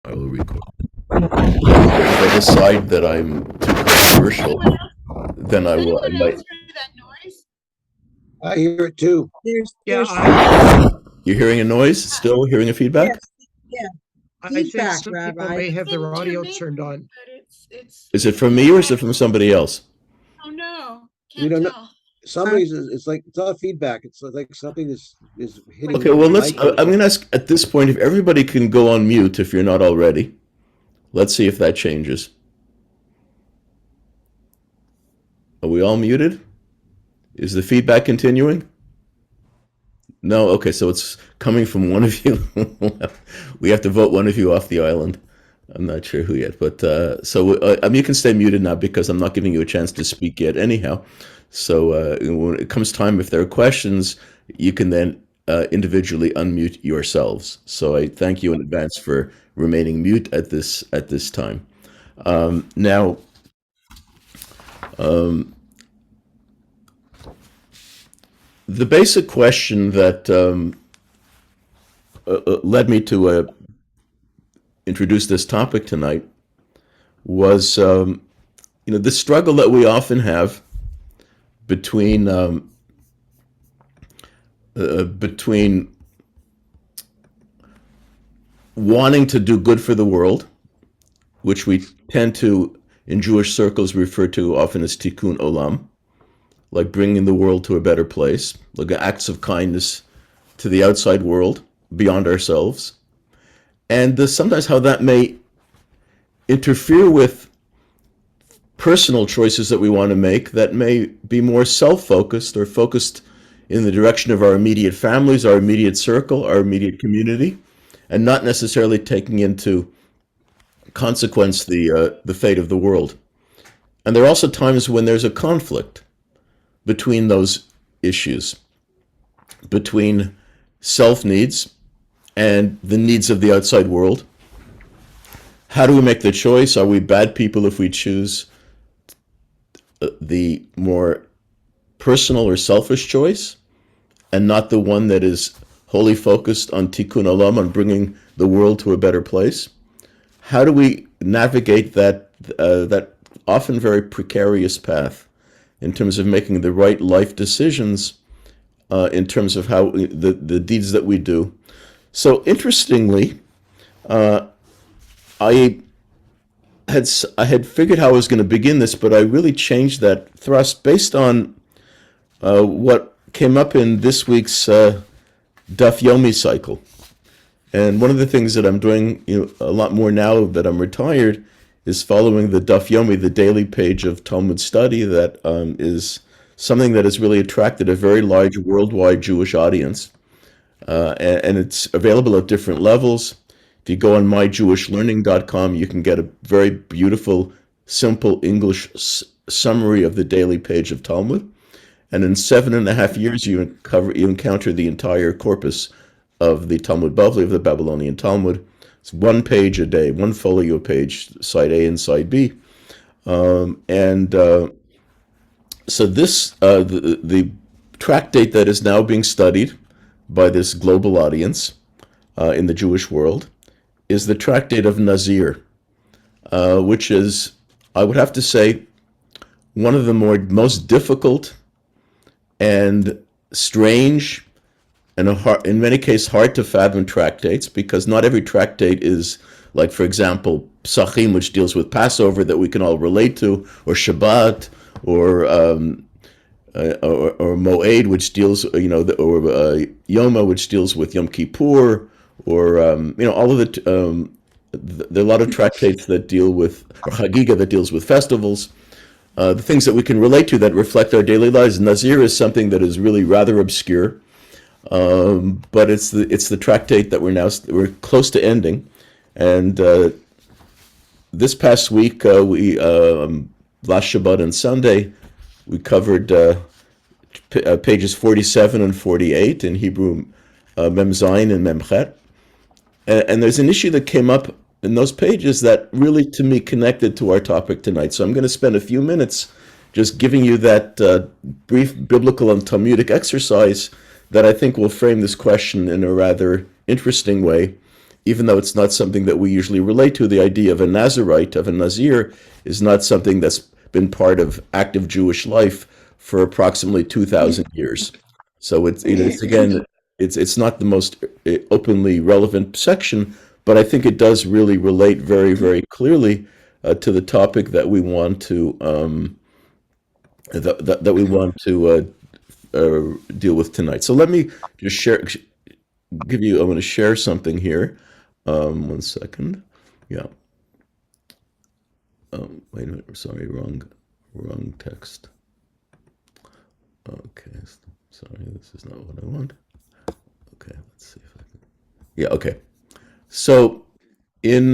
I will record. If I decide that I'm too controversial, then I will. I might. Hear that noise? I hear it too. There's You're hearing a noise? Still hearing a feedback? yes, yeah. I think Feedback, some people Rabbi. may have their From audio me, turned on. but it's. Is it from me or is it from somebody else? Oh no, We can't don't know. tell. Somebody's it's like it's not feedback. It's like something is hitting. Okay, well, the let's. mic or I'm going to ask at this point if everybody can go on mute if you're not already. Let's see if that changes. Are we all muted? Is the feedback continuing? No? Okay, so it's coming from one of you. We have to vote one of you off the island. I'm not sure who yet, but you can stay muted now because I'm not giving you a chance to speak yet anyhow. So when it comes time, if there are questions, you can then individually unmute yourselves. So I thank you in advance for remaining mute at this time. Now, the basic question that led me to introduce this topic tonight was, the struggle that we often have between wanting to do good for the world, which we tend to, in Jewish circles, refer to often as Tikkun Olam, like bringing the world to a better place, like acts of kindness to the outside world, beyond ourselves, and sometimes how that may interfere with personal choices that we want to make that may be more self-focused or focused in the direction of our immediate families, our immediate circle, our immediate community, and not necessarily taking into consequence the fate of the world. And there are also times when there's a conflict between those issues, between self-needs and the needs of the outside world. How do we make the choice? Are we bad people if we choose the more personal or selfish choice and not the one that is wholly focused on Tikkun Olam, on bringing the world to a better place? How do we navigate that often very precarious path in terms of making the right life decisions in terms of how the deeds that we do? So interestingly, I had figured how I was going to begin this, but I really changed that thrust based on what came up in this week's Daf Yomi cycle. And one of the things that I'm doing a lot more now that I'm retired is following the Daf Yomi, the daily page of Talmud study that is something that has really attracted a very large worldwide Jewish audience. And it's available at different levels. If you go on myjewishlearning.com, you can get a very beautiful, simple English summary of the daily page of Talmud. And in 7.5 years, you encounter the entire corpus of the Talmud Bavli, of the Babylonian Talmud. It's one page a day, one folio page, side A and side B. So this, the tractate that is now being studied by this global audience in the Jewish world is the tractate of Nazir, which is, I would have to say, one of the most difficult and strange and in many cases hard to fathom tractates, because not every tractate is like, for example, Psachim, which deals with Passover that we can all relate to, or Shabbat, or Moed, which deals, or Yoma, which deals with Yom Kippur, or all of it. There are a lot of tractates that deal with, or Chagiga, that deals with festivals, the things that we can relate to that reflect our daily lives. Nazir is something that is really rather obscure, but it's the tractate that we're close to ending, and this past week we last Shabbat and Sunday we covered pages 47 and 48 in Hebrew, Mem Zayin and Mem Chet. And there's an issue that came up in those pages that really, to me, connected to our topic tonight. So I'm going to spend a few minutes just giving you that brief biblical and Talmudic exercise that I think will frame this question in a rather interesting way, even though it's not something that we usually relate to, the idea of a Nazirite, of a Nazir, is not something that's been part of active Jewish life for approximately 2,000 years. So it's again, it's not the most openly relevant section, but I think it does really relate very, very clearly to the topic that we want to that we want to deal with tonight. So let me just give you. I'm going to share something here. 1 second. Yeah. Wait a minute. Sorry, wrong text. Okay. Sorry, this is not what I want. Okay, let's see if I can. Yeah. Okay. So in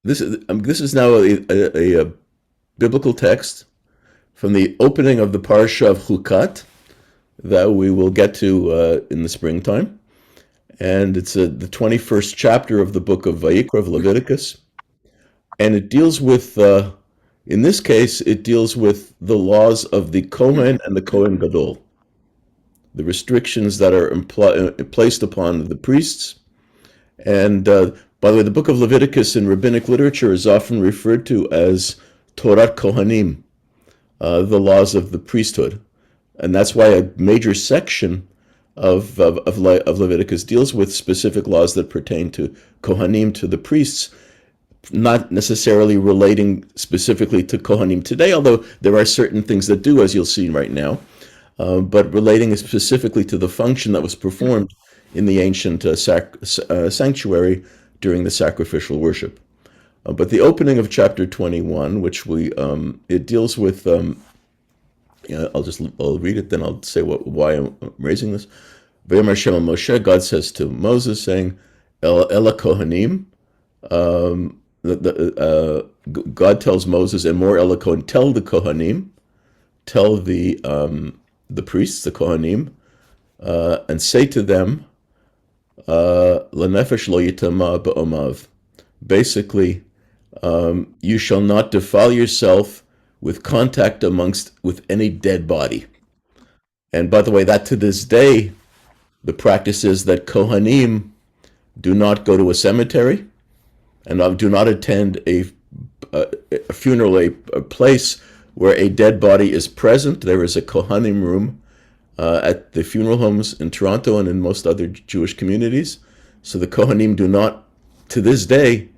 this is now a biblical text from the opening of the parsha of Chukat that we will get to in the springtime. And it's the 21st chapter of the book of Vayikra, of Leviticus. And it deals with, in this case, it deals with the laws of the Kohen and the Kohen Gadol, the restrictions that are placed upon the priests. And by the way, the book of Leviticus in rabbinic literature is often referred to as Torah Kohanim, the laws of the priesthood. And that's why a major section of Leviticus deals with specific laws that pertain to Kohanim, to the priests, not necessarily relating specifically to Kohanim today, although there are certain things that do, as you'll see right now, but relating specifically to the function that was performed in the ancient sanctuary during the sacrificial worship. But the opening of chapter 21, which it deals with, I'll read it, then I'll say why I'm raising this. V'yomer Hashem el Moshe, God says to Moses, saying, Ela Kohanim, God tells Moses, and more Ela Kohanim, tell the Kohanim, tell the priests, the Kohanim, and say to them, L'nefesh lo yitama ba'omav. Basically, you shall not defile yourself with contact with any dead body. And by the way, that to this day, the practice is that Kohanim do not go to a cemetery and do not attend a funeral, a place where a dead body is present. There is a Kohanim room at the funeral homes in Toronto and in most other Jewish communities. So the Kohanim do not, to this day,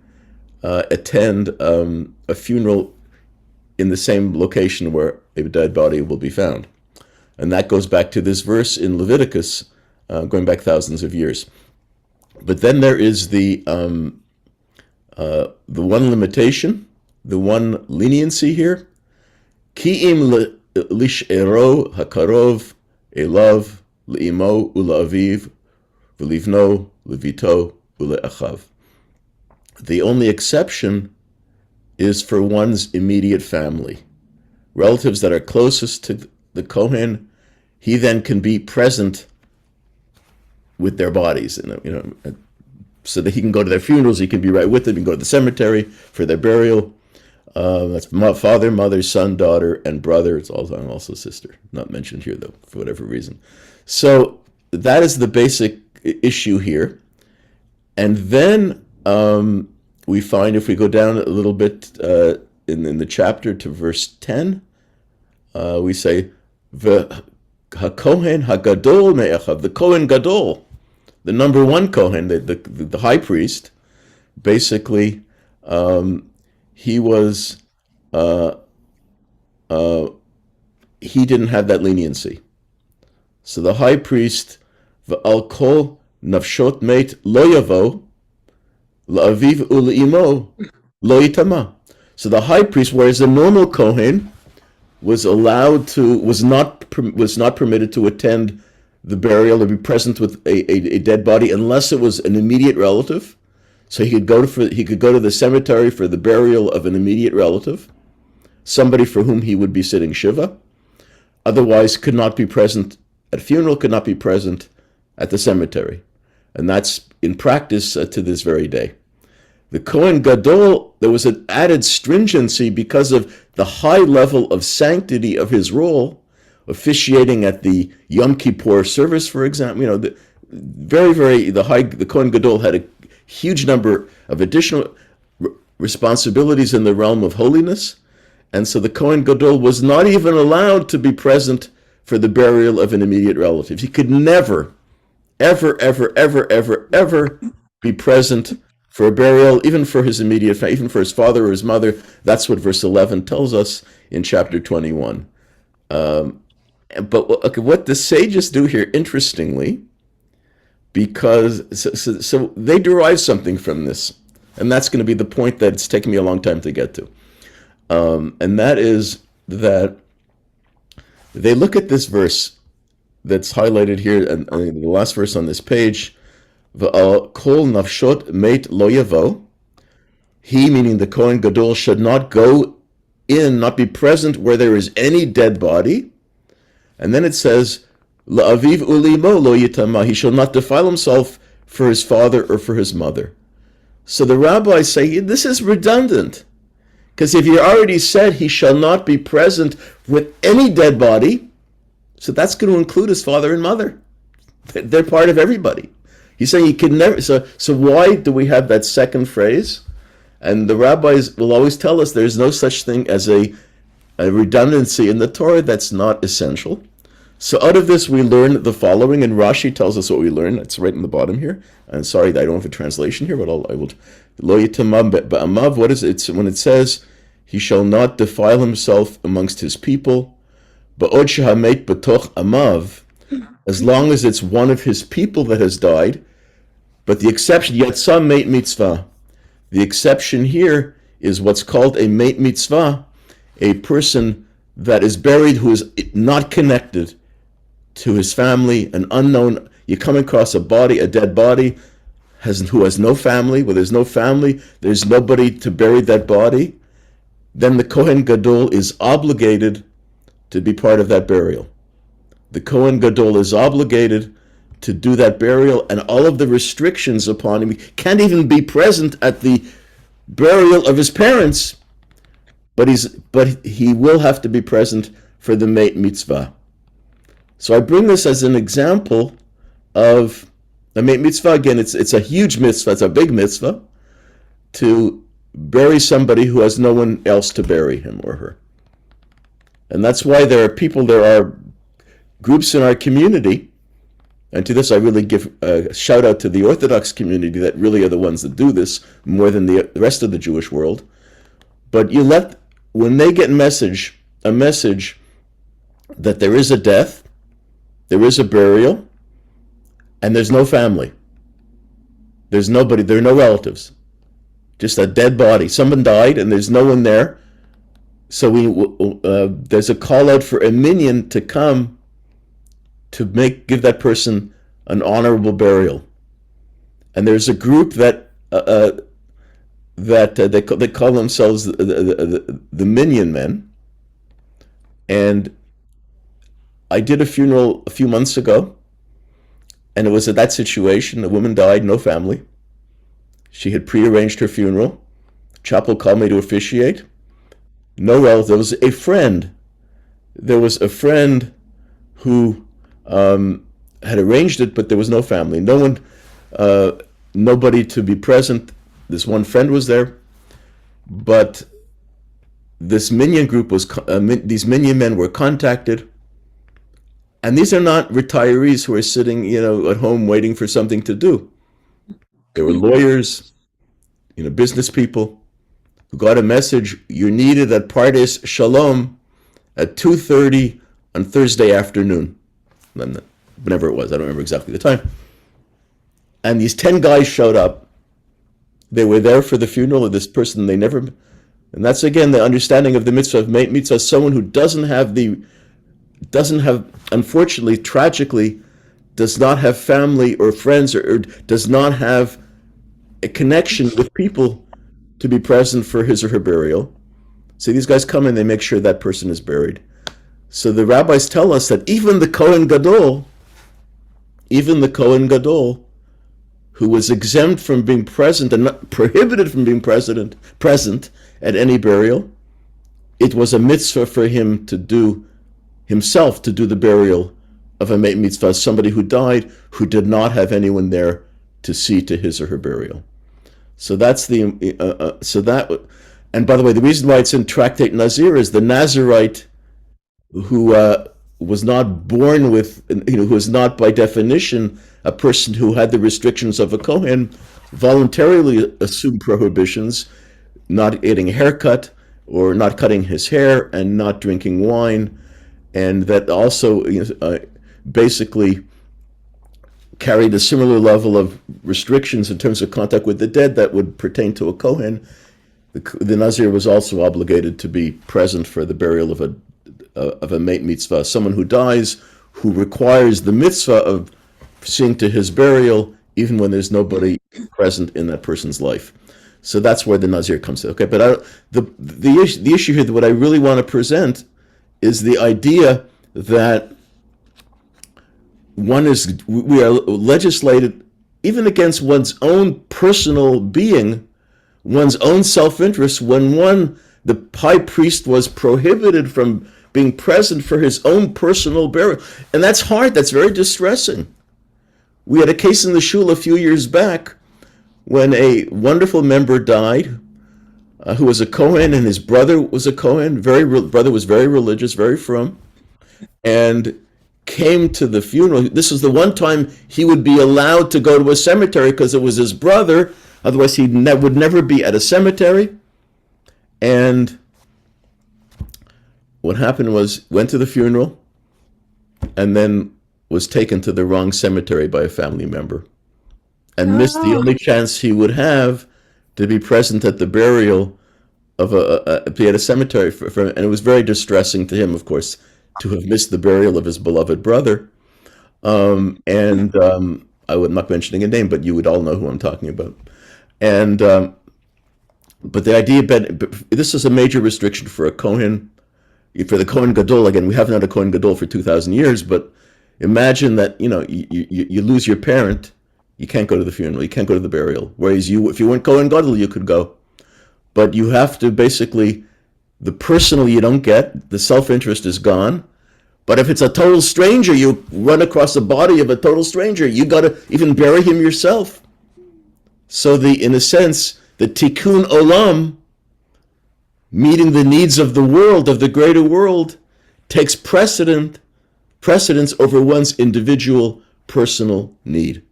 attend a funeral in the same location where a dead body will be found. And that goes back to this verse in Leviticus, going back thousands of years. But then there is the one limitation, the one leniency here. Ki'im lish'ero hakarov elav le'imo ula'aviv v'livno levito ule'achav. The only exception is for one's immediate family. Relatives that are closest to the Kohen, he then can be present with their bodies, so that he can go to their funerals, he can be right with them, he can go to the cemetery for their burial. That's father, mother, son, daughter, and brother. It's also sister, not mentioned here though, for whatever reason. So that is the basic issue here. And then we find, if we go down a little bit in the chapter to verse 10, we say, HaKohen HaGadol me'echav, the Kohen Gadol, the number one Kohen, the high priest, basically, he was, he didn't have that leniency. So the high priest, v'al kol nafshot meit lo yavo, la'aviv u'le'imo lo yitama. So the high priest, whereas the normal Kohen was not permitted to attend the burial or be present with a dead body unless it was an immediate relative. So he could go to the cemetery for the burial of an immediate relative, somebody for whom he would be sitting shiva. Otherwise, could not be present at a funeral, could not be present at the cemetery, and that's in practice to this very day. The Kohen Gadol, there was an added stringency because of the high level of sanctity of his role, officiating at the Yom Kippur service, for example. The Kohen Gadol huge number of additional responsibilities in the realm of holiness. And so the Kohen Gadol was not even allowed to be present for the burial of an immediate relative. He could never, ever, ever, ever, ever, ever be present for a burial, even for his immediate family, even for his father or his mother. That's what verse 11 tells us in chapter 21. But okay, what the sages do here, interestingly, because so they derive something from this, and that's going to be the point that it's taken me a long time to get to, and that is that they look at this verse that's highlighted here, and the last verse on this page, "V'al kol nafshot meit lo yavo." He, meaning the Kohen Gadol, should not go in, not be present where there is any dead body. And then it says, "La'aviv ulimo lo yitama." He shall not defile himself for his father or for his mother. So the rabbis say this is redundant, because if you already said he shall not be present with any dead body, so that's going to include his father and mother. They're part of everybody. He's saying he can never. So why do we have that second phrase? And the rabbis will always tell us there's no such thing as a redundancy in the Torah that's not essential. So out of this we learn the following, and Rashi tells us what we learn. It's right in the bottom here. And sorry that I don't have a translation here, but I will. Lo yitamam ba'amav. What is it? It's when it says he shall not defile himself amongst his people. Ba'od shehamet b'toch amav. As long as it's one of his people that has died. But the exception, yet some meit mitzvah. The exception here is what's called a meit mitzvah, a person that is buried who is not connected to his family, an unknown. You come across a body, a dead body, who has no family. Well, there's no family, there's nobody to bury that body. Then the Kohen Gadol is obligated to be part of that burial. The Kohen Gadol is obligated to do that burial, and all of the restrictions upon him. He can't even be present at the burial of his parents, but he will have to be present for the meit mitzvah. So I bring this as an example of the meit mitzvah. Again, it's a huge mitzvah, it's a big mitzvah to bury somebody who has no one else to bury him or her. And that's why there are groups in our community. And to this, I really give a shout out to the Orthodox community that really are the ones that do this more than the rest of the Jewish world. But when they get a message that there is a death, there is a burial, and there's no family. There's nobody, there are no relatives. Just a dead body. Someone died and there's no one there. So there's a call out for a minyan to come to give that person an honorable burial. And there's a group that they call themselves the Minyan Men. And I did a funeral a few months ago, and it was at that situation. A woman died, no family. She had prearranged her funeral. Chapel called me to officiate. No relative. There was a friend. There was a friend who had arranged it, but there was no family. No one, nobody to be present. This one friend was there, but this minyan group these minyan men were contacted, and these are not retirees who are sitting, at home waiting for something to do. They were lawyers, business people who got a message: you're needed at Pardes Shalom at 2:30 on Thursday afternoon. Whenever it was, I don't remember exactly the time. And these 10 guys showed up. They were there for the funeral of this person and that's again the understanding of the mitzvah of meit mitzvah, someone who unfortunately, tragically, does not have family or friends or does not have a connection with people to be present for his or her burial. So these guys come and they make sure that person is buried. So the rabbis tell us that even the Kohen Gadol, who was exempt from being present and not prohibited from being present at any burial, it was a mitzvah for him to do the burial of a meit mitzvah, somebody who died, who did not have anyone there to see to his or her burial. So that's and by the way, the reason why it's in Tractate Nazir is the Nazirite who was not born with, who is not by definition a person who had the restrictions of a Kohen, voluntarily assumed prohibitions, not getting a haircut or not cutting his hair and not drinking wine, and that also basically carried a similar level of restrictions in terms of contact with the dead that would pertain to a Kohen. The Nazir was also obligated to be present for the burial of a mate mitzvah, someone who dies, who requires the mitzvah of seeing to his burial, even when there's nobody present in that person's life. So that's where the Nazir comes in. Okay, but the issue here, what I really want to present, is the idea that we are legislated even against one's own personal being, one's own self-interest, when the high priest was prohibited from being present for his own personal burial. And that's hard, that's very distressing. We had a case in the shul a few years back when a wonderful member died, who was a Kohen, and his brother was a Kohen. Brother was very religious, very frum, and came to the funeral. This was the one time he would be allowed to go to a cemetery because it was his brother. Otherwise, he would never be at a cemetery. And what happened was, went to the funeral, and then was taken to the wrong cemetery by a family member, and missed the only chance he would have to be present at the burial of be at a cemetery and it was very distressing to him, of course, to have missed the burial of his beloved brother. I would not mentioning a name, but you would all know who I'm talking about. And but the idea, this is a major restriction for a Kohen, for the Kohen Gadol. Again, we haven't had a Kohen Gadol for 2,000 years, but imagine that you lose your parent, you can't go to the funeral, you can't go to the burial. Whereas if you weren't Kohen Gadol, you could go, but you have to basically, the personal you don't get, the self-interest is gone. But if it's a total stranger, you run across the body of a total stranger, you got to even bury him yourself. So in a sense, the Tikkun Olam, meeting the needs of the world, of the greater world, takes precedence over one's individual personal need.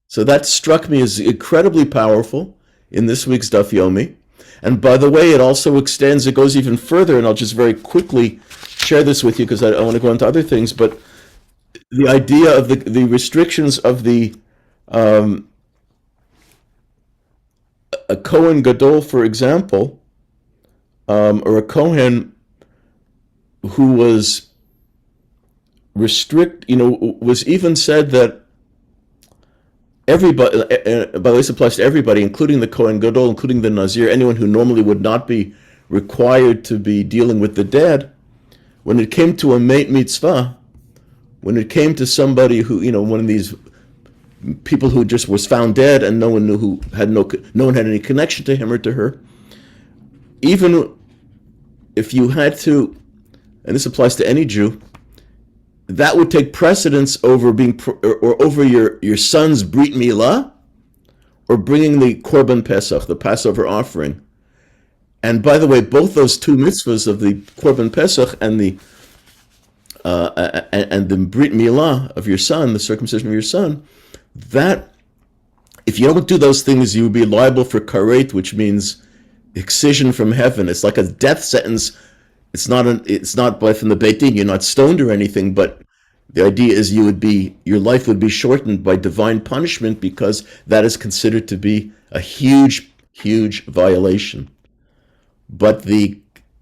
So that struck me as incredibly powerful in this week's Daf Yomi. And by the way, it also extends, it goes even further, and I'll just very quickly share this with you because I want to go into other things, but the idea of the restrictions of a Kohen Gadol, for example, or a Kohen who was was even said that everybody, by the way, this applies to everybody, including the Kohen Gadol, including the Nazir, anyone who normally would not be required to be dealing with the dead. When it came to a mate mitzvah, when it came to somebody who, one of these people who just was found dead and no one knew no one had any connection to him or to her, even if you had to, and this applies to any Jew, that would take precedence over over your son's brit milah, or bringing the korban pesach, the Passover offering. And by the way, both those two mitzvahs of the korban pesach and the brit milah of your son, the circumcision of your son, that if you don't do those things, you would be liable for karet, which means excision from heaven. It's like a death sentence. It's not from the Beit Din. You're not stoned or anything, but the idea is your life would be shortened by divine punishment, because that is considered to be a huge, huge violation. But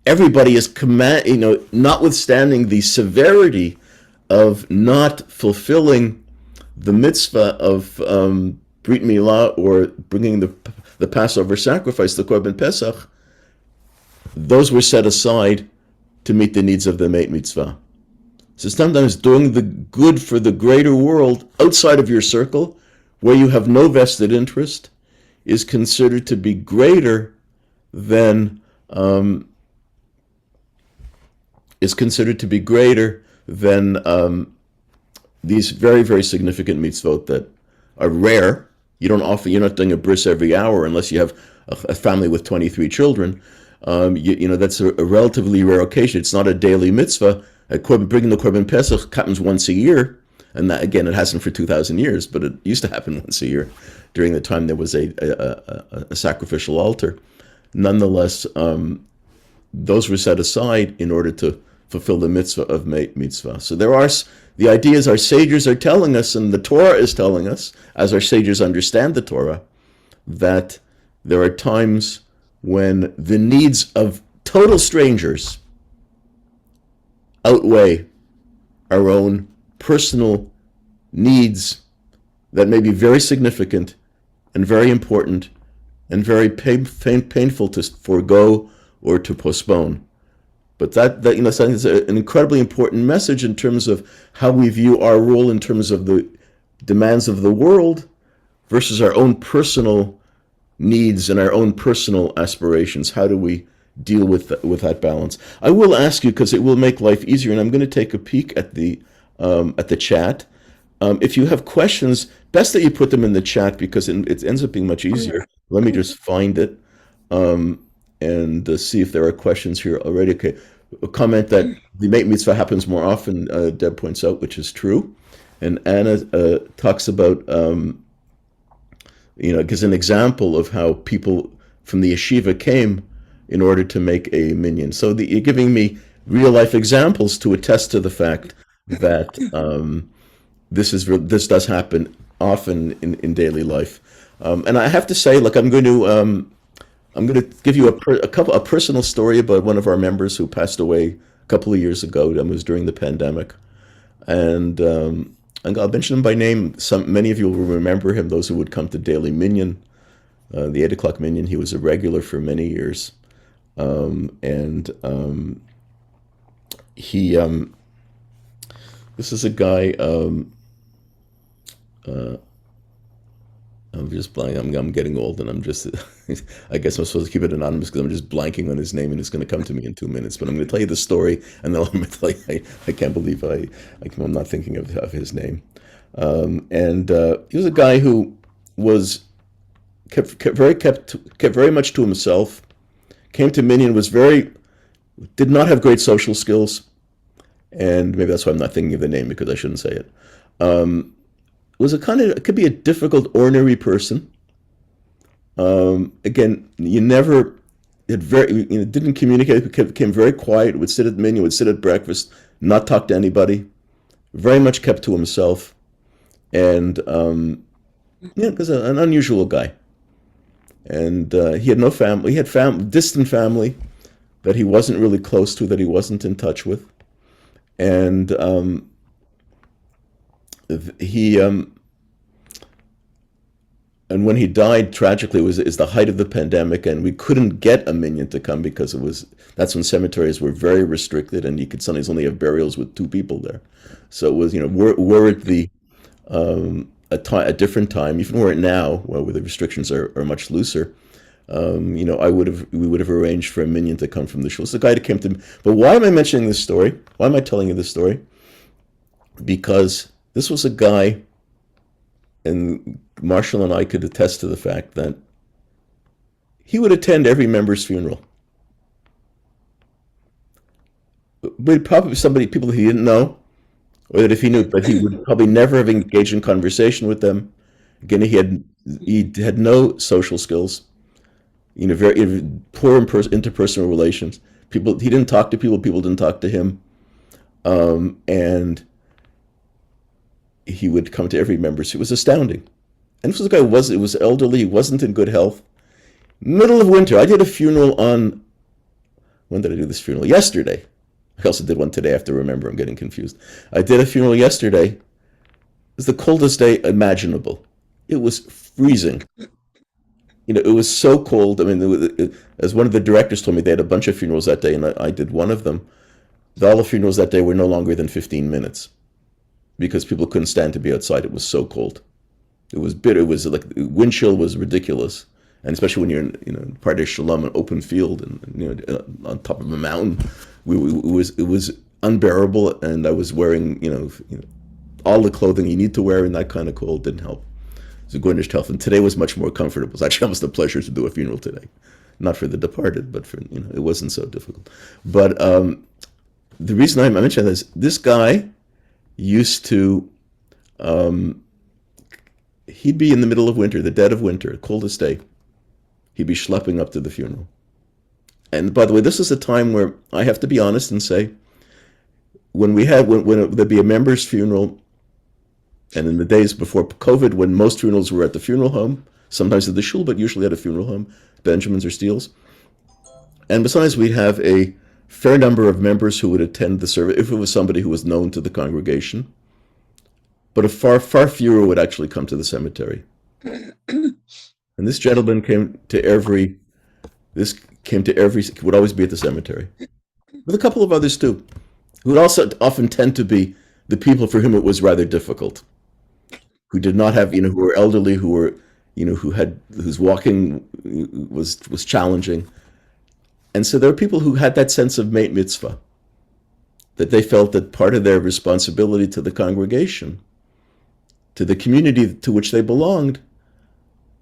everybody is notwithstanding the severity of not fulfilling the mitzvah of brit milah, or bringing the Passover sacrifice, the korban pesach, those were set aside to meet the needs of the mate mitzvah. So sometimes doing the good for the greater world outside of your circle, where you have no vested interest, is considered to be greater than these very, very significant mitzvot that are rare, You're not doing a bris every hour unless you have a family with 23 children. That's a relatively rare occasion. It's not a daily mitzvah. Bringing the Korban Pesach happens once a year, and that, again, it hasn't for 2,000 years, but it used to happen once a year during the time there was a sacrificial altar. Nonetheless, those were set aside in order to fulfill the mitzvah of mitzvah. So the ideas our sages are telling us, and the Torah is telling us, as our sages understand the Torah, that there are times when the needs of total strangers outweigh our own personal needs that may be very significant and very important and very painful to forego or to postpone. But that I think is an incredibly important message in terms of how we view our role in terms of the demands of the world versus our own personal needs and our own personal aspirations. How do we deal with that balance? I will ask you, because it will make life easier, and I'm going to take a peek at the chat. If you have questions, best that you put them in the chat, because it ends up being much easier. Let me just find it and see if there are questions here already. Okay, a comment that the Mate Mitzvah happens more often, Deb points out, which is true. And Anna talks about, gives an example of how people from the yeshiva came in order to make a minyan. So you're giving me real life examples to attest to the fact that this does happen often in daily life. And I have to say, look, I'm going to give you a personal story about one of our members who passed away a couple of years ago. That was during the pandemic, and I'll mention him by name. Many of you will remember him. Those who would come to daily minyan, the 8 o'clock minyan. He was a regular for many years, and he. This is a guy. I'm just blanking. I'm getting old, and I'm just. I guess I'm supposed to keep it anonymous because I'm just blanking on his name, and it's going to come to me in 2 minutes. But I'm going to tell you the story, and then I'm going to tell you. I can't believe I'm not thinking of his name. And he was a guy who was kept very much to himself. Came to Minyan, did not have great social skills, and maybe that's why I'm not thinking of the name, because I shouldn't say it. It could be a difficult, ornery person. Again, didn't communicate, became very quiet, would sit at the menu, would sit at breakfast, not talk to anybody, very much kept to himself, and was an unusual guy. And he had no family. He had distant family that he wasn't really close to, that he wasn't in touch with. And and when he died, tragically, is the height of the pandemic, and we couldn't get a minyan to come because that's when cemeteries were very restricted, and you could sometimes only have burials with 2 people there. So it was, we're at a different time, even where now, where the restrictions are much looser. We would have arranged for a minyan to come from the shul. It's the guy that came to me. But why am I mentioning this story? Why am I telling you this story? Because this was a guy, and Marshall and I could attest to the fact that he would attend every member's funeral. But probably people that he didn't know, or that if he knew, but he would probably never have engaged in conversation with them. Again, he had no social skills. Very poor interpersonal relations. He didn't talk to people. People didn't talk to him, and he would come to every member's. It was astounding. And this was a guy who was elderly. He wasn't in good health. Middle of winter. I did a funeral when did I do this funeral? Yesterday. I also did one today. I have to remember. I'm getting confused. I did a funeral yesterday. It was the coldest day imaginable. It was freezing. It was so cold. I mean, as one of the directors told me, they had a bunch of funerals that day, and I did one of them. All the funerals that day were no longer than 15 minutes because people couldn't stand to be outside. It was so cold. It was bitter. It was like wind chill was ridiculous, and especially when you're in Pardes Shalom, an open field, and on top of a mountain, it was unbearable. And I was wearing all the clothing you need to wear in that kind of cold. Didn't help. So Gwyneth Telfin. Today was much more comfortable. It was actually almost a pleasure to do a funeral today. Not for the departed, but for, it wasn't so difficult. But the reason I mentioned this guy used to, he'd be in the middle of winter, the dead of winter, coldest day. He'd be schlepping up to the funeral. And by the way, this is a time where I have to be honest and say, when there'd be a member's funeral, and in the days before COVID, when most funerals were at the funeral home, sometimes at the shul, but usually at a funeral home, Benjamin's or Steele's. And besides, we'd have a fair number of members who would attend the service, if it was somebody who was known to the congregation. But a far, far fewer would actually come to the cemetery. And this gentleman would always be at the cemetery. With a couple of others too, who would also often tend to be the people for whom it was rather difficult, who did not have, who were elderly, whose walking was challenging. And so there were people who had that sense of mitzvah, that they felt that part of their responsibility to the congregation, to the community to which they belonged,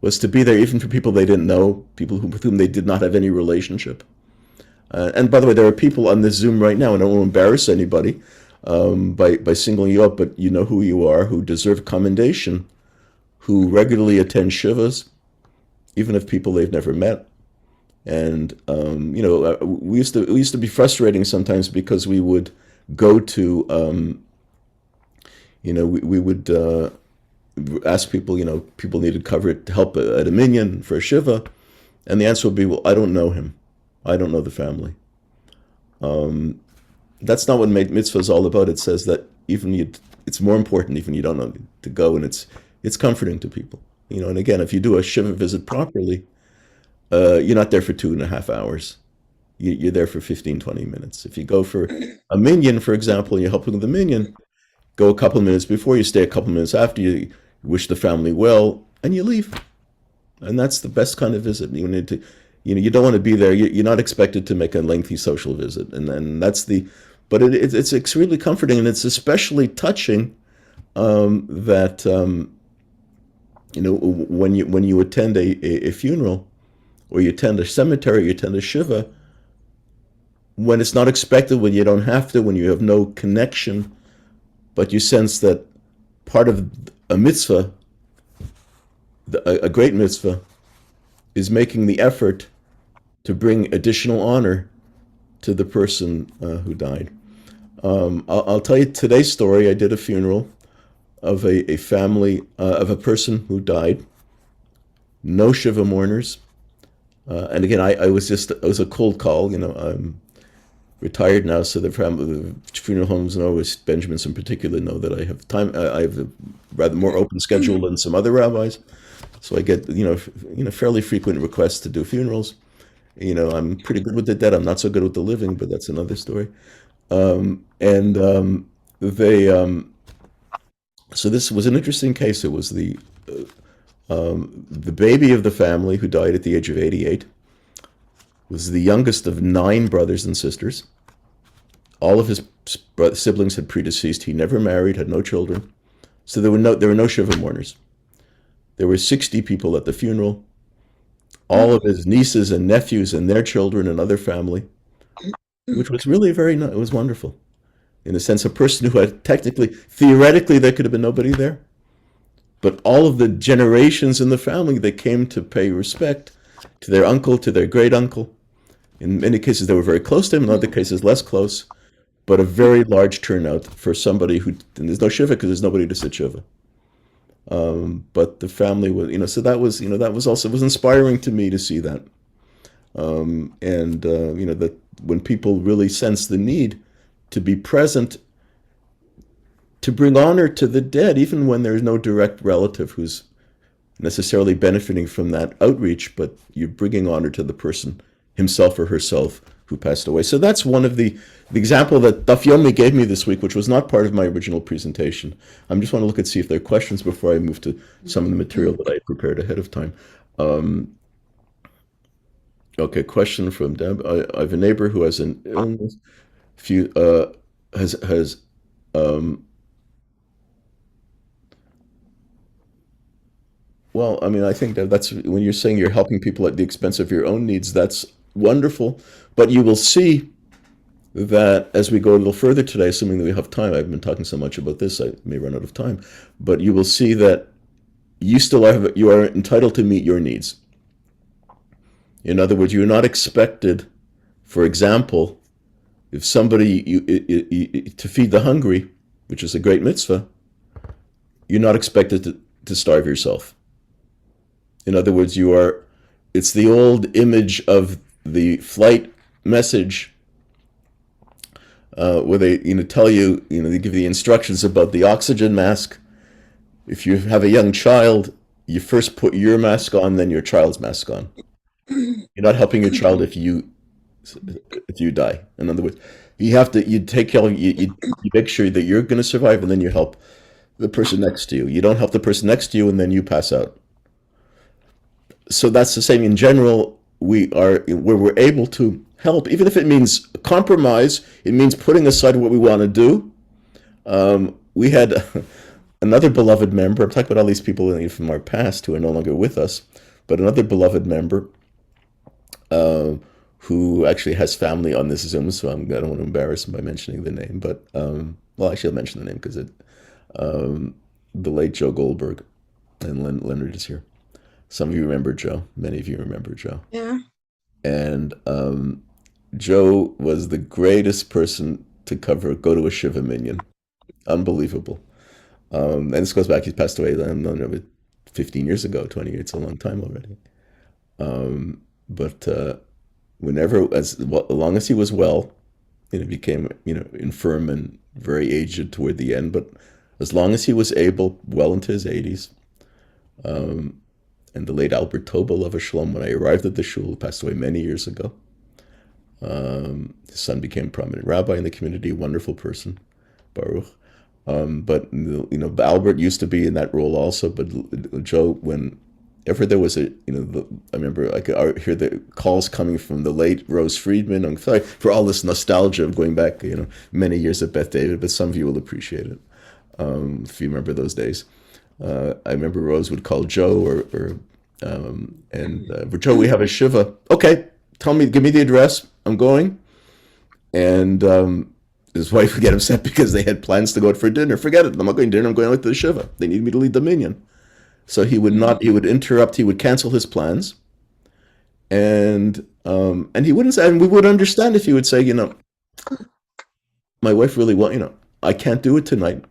was to be there even for people they didn't know, people with whom they did not have any relationship. And by the way, there are people on this Zoom right now, and I don't want to embarrass anybody by singling you up, but you know who you are, who deserve commendation, who regularly attend shivas, even if people they've never met. And we used to be frustrating sometimes because we would go to, we would ask people, people needed help at a minyan for a shiva, and the answer would be, well, I don't know him. I don't know the family. That's not what mitzvah is all about. It says that it's more important even you don't know to go, and it's comforting to people. And again, if you do a shiva visit properly, you're not there for 2.5 hours. You're there for 15, 20 minutes. If you go for a minyan, for example, and you're helping with the minyan, go a couple of minutes before, you stay a couple of minutes after, you wish the family well, and you leave. And that's the best kind of visit. You need to, you don't want to be there. You're not expected to make a lengthy social visit, and then but it's extremely comforting, and it's especially touching that when you attend a funeral, or you attend a cemetery, you attend a shiva, when it's not expected, when you don't have to, when you have no connection, but you sense that part of a mitzvah, a great mitzvah, is making the effort to bring additional honor to the person who died. I'll tell you today's story. I did a funeral of a family, of a person who died. No shiva mourners. And again, it was a cold call. I'm retired now, so the funeral homes know, Benjamin's in particular, know that I have time. I have a rather more open schedule than some other rabbis, so I get fairly frequent requests to do funerals. I'm pretty good with the dead. I'm not so good with the living, but that's another story. So this was an interesting case. It was the baby of the family, who died at the age of 88, was the youngest of 9 brothers and sisters. All of his siblings had predeceased. He never married, had no children. So there were no shiva mourners. There were 60 people at the funeral. All of his nieces and nephews and their children and other family, which was really it was wonderful. In a sense, a person who had theoretically, there could have been nobody there. But all of the generations in the family, they came to pay respect to their uncle, to their great uncle. In many cases, they were very close to him. In other cases, less close. But a very large turnout for somebody and there's no shiva because there's nobody to sit shiva. But the family was, so that was also, it was inspiring to me to see that. That when people really sense the need to be present, to bring honor to the dead, even when there's no direct relative who's necessarily benefiting from that outreach, but you're bringing honor to the person himself or herself who passed away. So that's one of the example that Daf Yomi gave me this week, which was not part of my original presentation. I just want to look and see if there are questions before I move to some of the material that I prepared ahead of time. Okay, question from Deb. I have a neighbor who has an illness. Well, I mean, I think that that's when you're saying you're helping people at the expense of your own needs, that's wonderful. But you will see that as we go a little further today, assuming that we have time, I've been talking so much about this, I may run out of time, but you will see that you are entitled to meet your needs. In other words, you're not expected, for example, if somebody to feed the hungry, which is a great mitzvah, you're not expected to starve yourself. In other words, it's the old image of the flight message where they tell you, they give the instructions about the oxygen mask. If you have a young child, you first put your mask on, then your child's mask on. You're not helping your child if you die. In other words, you take care, you make sure that you're going to survive, and then you help the person next to you. You don't help the person next to you, and then you pass out. So that's the same in general. Where we're able to help, even if it means compromise, it means putting aside what we want to do. We had another beloved member. I'm talking about all these people from our past who are no longer with us, but another beloved member who actually has family on this Zoom, so I don't want to embarrass him by mentioning the name, but well, actually I'll mention the name because the late Joe Goldberg, and Leonard is here. Some of you remember Joe. Many of you remember Joe. Yeah. And Joe was the greatest person to go to a Shiva minyan. Unbelievable. And this goes back, he passed away, I don't know, 15 years ago, 20 years, it's a long time already. But as long as he was well, became, infirm and very aged toward the end, but as long as he was able, well into his 80s, and the late Albert Tobel of Shalom, when I arrived at the shul, who passed away many years ago. His son became a prominent rabbi in the community, a wonderful person, Baruch. But Albert used to be in that role also. But Joe, whenever there was I remember I could hear the calls coming from the late Rose Friedman. I'm sorry for all this nostalgia of going back, many years at Beth David, but some of you will appreciate it if you remember those days. I remember Rose would call Joe Joe, we have a shiva. Okay, give me the address. I'm going. And his wife would get upset because they had plans to go out for dinner. Forget it. I'm not going to dinner. I'm going out to the shiva. They need me to lead the minyan. So he would interrupt. He would cancel his plans. And he wouldn't say, and we would understand if he would say, my wife really I can't do it tonight.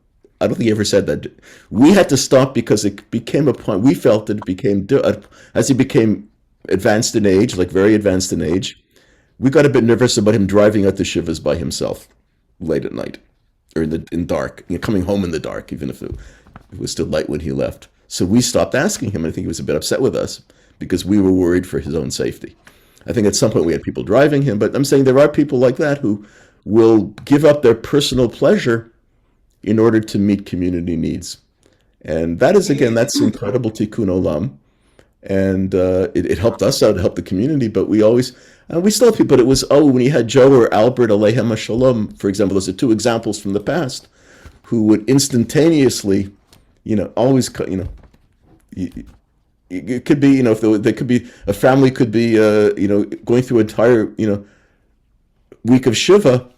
I don't think he ever said that. We had to stop because it became a point. We felt that it became, as he became advanced in age, like very advanced in age, we got a bit nervous about him driving out to shivas by himself late at night or in dark, coming home in the dark, even if it was still light when he left. So we stopped asking him. I think he was a bit upset with us because we were worried for his own safety. I think at some point we had people driving him, but I'm saying there are people like that who will give up their personal pleasure in order to meet community needs. And that is, again, that's incredible Tikkun Olam. And it helped us out, it helped the community, but we still have people, but it was, when you had Joe or Albert, Aleichem Shalom, for example, those are two examples from the past, who would instantaneously, always, it could be, if there could be, a family could be, going through an entire, week of Shiva,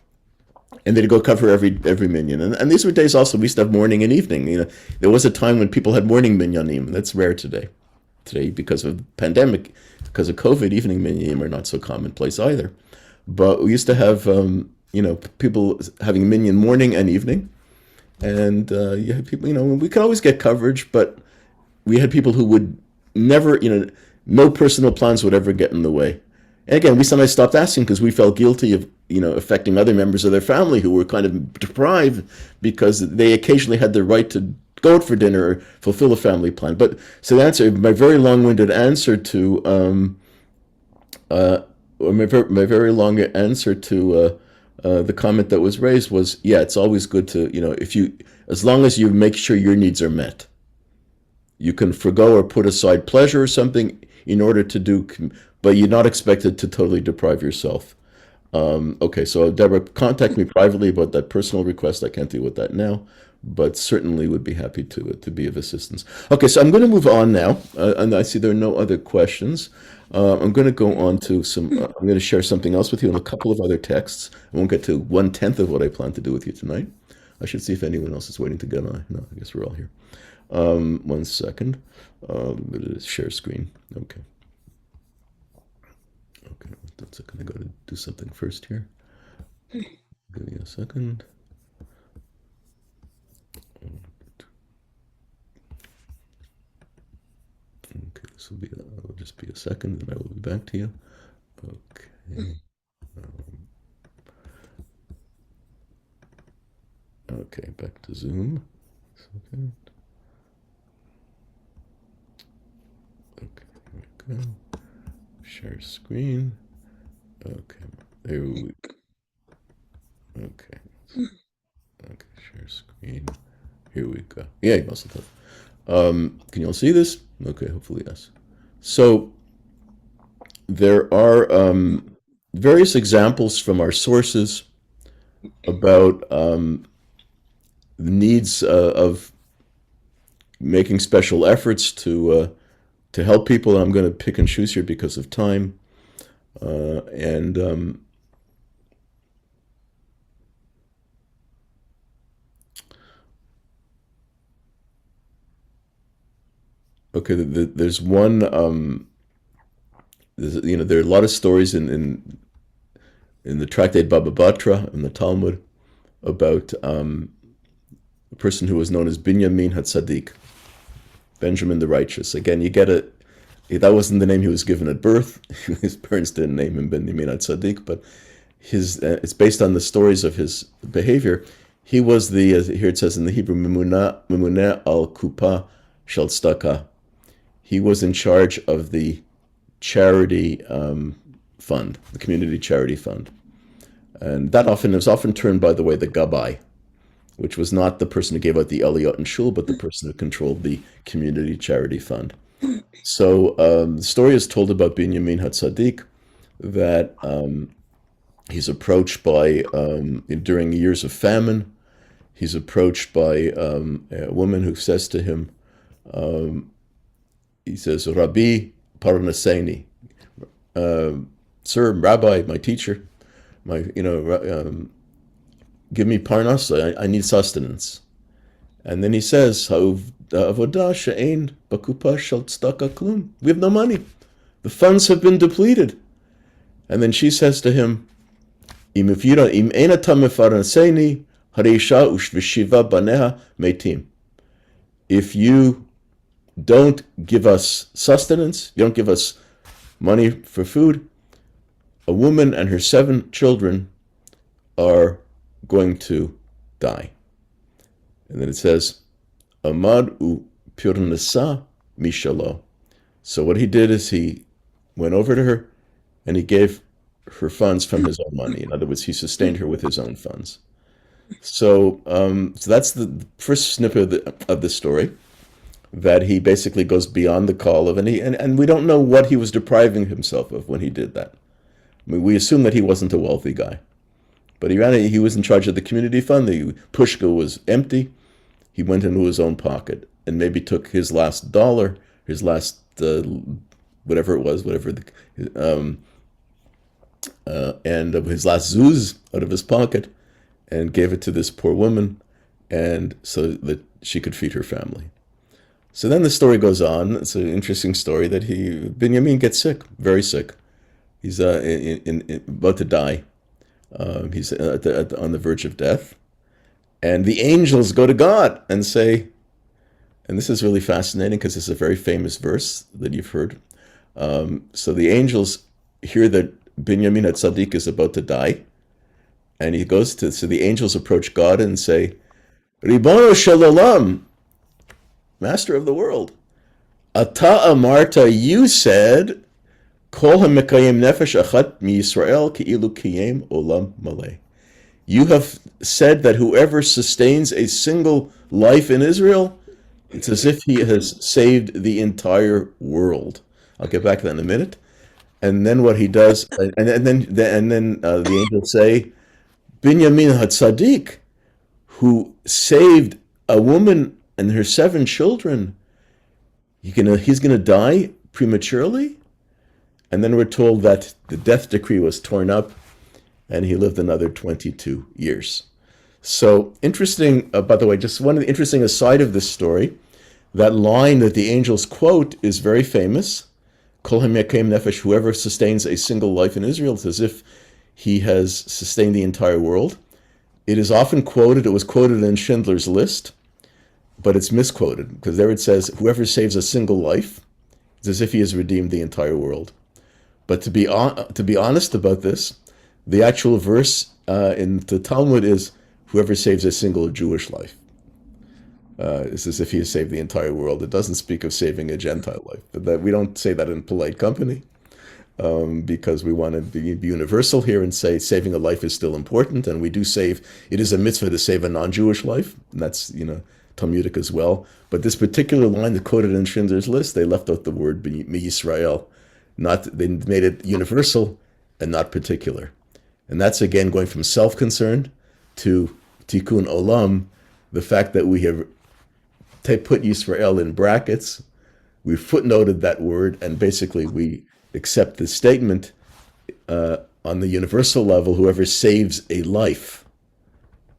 and they'd go cover every minyan. And these were days also, we used to have morning and evening. There was a time when people had morning minyanim. That's rare today. Today, because of the pandemic, because of COVID, evening minyanim are not so commonplace either. But we used to have, people having minyan morning and evening. And you had people, we could always get coverage, but we had people who would never, no personal plans would ever get in the way. And again, we sometimes stopped asking because we felt guilty of, affecting other members of their family who were kind of deprived because they occasionally had the right to go out for dinner or fulfill a family plan. But so the answer, my very long-winded answer to, my very long answer to the comment that was raised was, yeah, it's always good to, as long as you make sure your needs are met, you can forgo or put aside pleasure or something in order to do, but you're not expected to totally deprive yourself. Okay, so Deborah, contact me privately about that personal request. I can't deal with that now, but certainly would be happy to be of assistance. Okay, so I'm going to move on now, and I see there are no other questions. I'm going to go on to some. I'm going to share something else with you and a couple of other texts. I won't get to 1/10 of what I plan to do with you tonight. I should see if anyone else is waiting to get on. No, I guess we're all here. 1 second. I'm going to share screen. Okay. Okay, 1 second. I got to do something first here. Give me a second. Okay, this will just be a second, and I will be back to you. Okay. Okay, back to Zoom. Second. Okay, here we go. Share screen. Okay, there we go. Okay. Okay, share screen. Here we go. Yeah, you must have. Can you all see this? Okay, hopefully yes. So there are various examples from our sources about the needs of making special efforts to help people. I'm going to pick and choose here because of time, and okay, there's one. There are a lot of stories in the tractate Baba Batra in the Talmud about a person who was known as Binyamin HaTzadik, Benjamin the Righteous. Again, you get it. That wasn't the name he was given at birth. His parents didn't name him Binyamin HaTzadik, but it's based on the stories of his behavior. He was here it says in the Hebrew, Mimuna al Kupa Shel Tzedakah. He was in charge of the charity fund, the community charity fund. And that was often termed, by the way, the Gabbai, which was not the person who gave out the Aliyot and Shul, but the person who controlled the community charity fund. So the story is told about Binyamin HaTzadik that he's approached by, during years of famine, he's approached by a woman who says to him, he says, Rabbi Parnaseni, sir, Rabbi, my teacher, give me parnas, I need sustenance. And then he says, Avodah she'ein bakupa shel tzedakah klum. We have no money. The funds have been depleted. And then she says to him, Im ein ata mefarnaseni, hareisha u'shviva baneha metim. If you don't give us sustenance, you don't give us money for food, a woman and her 7 children are going to die. And then it says, Amad u pirnasa mishalo. So what he did is he went over to her and he gave her funds from his own money. In other words, he sustained her with his own funds. So that's the first snippet of the story, that he basically goes beyond the call of, and we don't know what he was depriving himself of when he did that. I mean, we assume that he wasn't a wealthy guy, but he was in charge of the community fund. The pushka was empty. He went into his own pocket and maybe took his last dollar, his last whatever it was, and his last zuz out of his pocket, and gave it to this poor woman, and so that she could feed her family. So then the story goes on. It's an interesting story that Binyamin gets sick, very sick. He's about to die. He's on the verge of death. And the angels go to God and say, and this is really fascinating because it's a very famous verse that you've heard. So the angels hear that Binyamin HaTzadik is about to die. And so the angels approach God and say, Ribono shel Olam, Master of the world, Ata Amarta, you said, Kol HaMekayim Nefesh Achat MiYisrael Ki'ilu Kiyem Olam Maleh. You have said that whoever sustains a single life in Israel, it's as if he has saved the entire world. I'll get back to that in a minute. And then what he does, and then the angels say, Binyamin Hatzadik, who saved a woman and her 7 children, he's gonna die prematurely. And then we're told that the death decree was torn up, and he lived another 22 years. So interesting. By the way, just one of the interesting aside of this story, that line that the angels quote is very famous. Kol hamekem nefesh, whoever sustains a single life in Israel, it's as if he has sustained the entire world. It is often quoted, it was quoted in Schindler's List, but it's misquoted, because there it says, whoever saves a single life, it's as if he has redeemed the entire world. But to be honest about this, the actual verse in the Talmud is, whoever saves a single Jewish life. It's as if he has saved the entire world. It doesn't speak of saving a Gentile life. But that, we don't say that in polite company, because we want to be universal here and say saving a life is still important, and we do save. It is a mitzvah to save a non-Jewish life, and that's Talmudic as well. But this particular line that quoted in Schindler's List, they left out the word mi Yisrael. They made it universal and not particular, and that's again going from self-concerned to Tikkun Olam. The fact that we have put Yisrael in brackets, we footnoted that word, and basically we accept the statement on the universal level, whoever saves a life,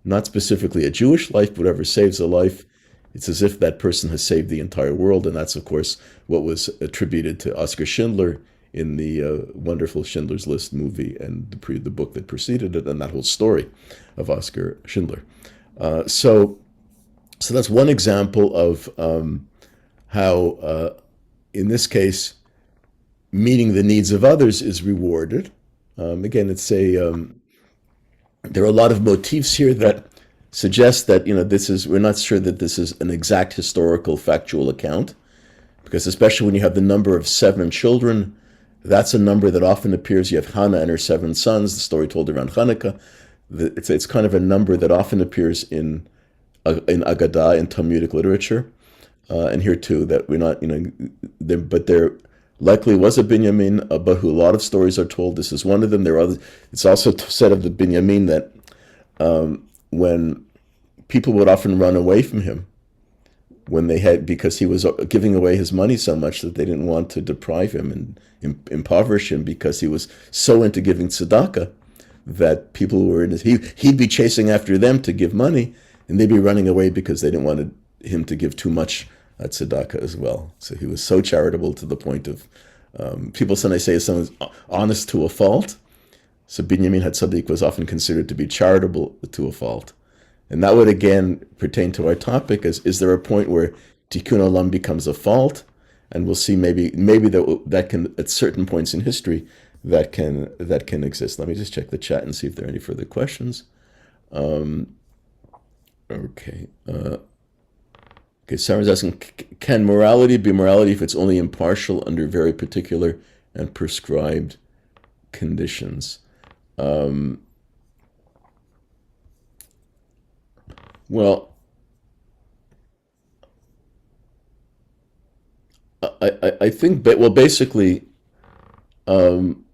not specifically a Jewish life, but whoever saves a life, it's as if that person has saved the entire world. And that's, of course, what was attributed to Oskar Schindler in the wonderful Schindler's List movie and the book that preceded it, and that whole story of Oskar Schindler. So that's one example of how, in this case, meeting the needs of others is rewarded. Again, there are a lot of motifs here that suggest that we're not sure that this is an exact historical factual account, because especially when you have the number of 7 children, that's a number that often appears. You have Hannah and her 7 sons, the story told around Hanukkah. It's kind of a number that often appears in Agadah, in Talmudic literature, and here too, that we're not, but there likely was a Binyamin, about who a lot of stories are told. This is one of them. There are others. It's also said of the Binyamin that when people would often run away from him, because he was giving away his money so much that they didn't want to deprive him and impoverish him, because he was so into giving tzedakah that people were he'd be chasing after them to give money, and they'd be running away because they didn't want him to give too much tzedakah as well. So he was so charitable to the point of, people sometimes say someone's honest to a fault. So Binyamin Hatzadik was often considered to be charitable to a fault. And that would again pertain to our topic, is there a point where Tikkun Olam becomes a fault? And we'll see maybe that can, at certain points in history, that can exist. Let me just check the chat and see if there are any further questions. Okay. Okay, Sarah's asking, can morality be morality if it's only impartial under very particular and prescribed conditions? Well, I think, basically,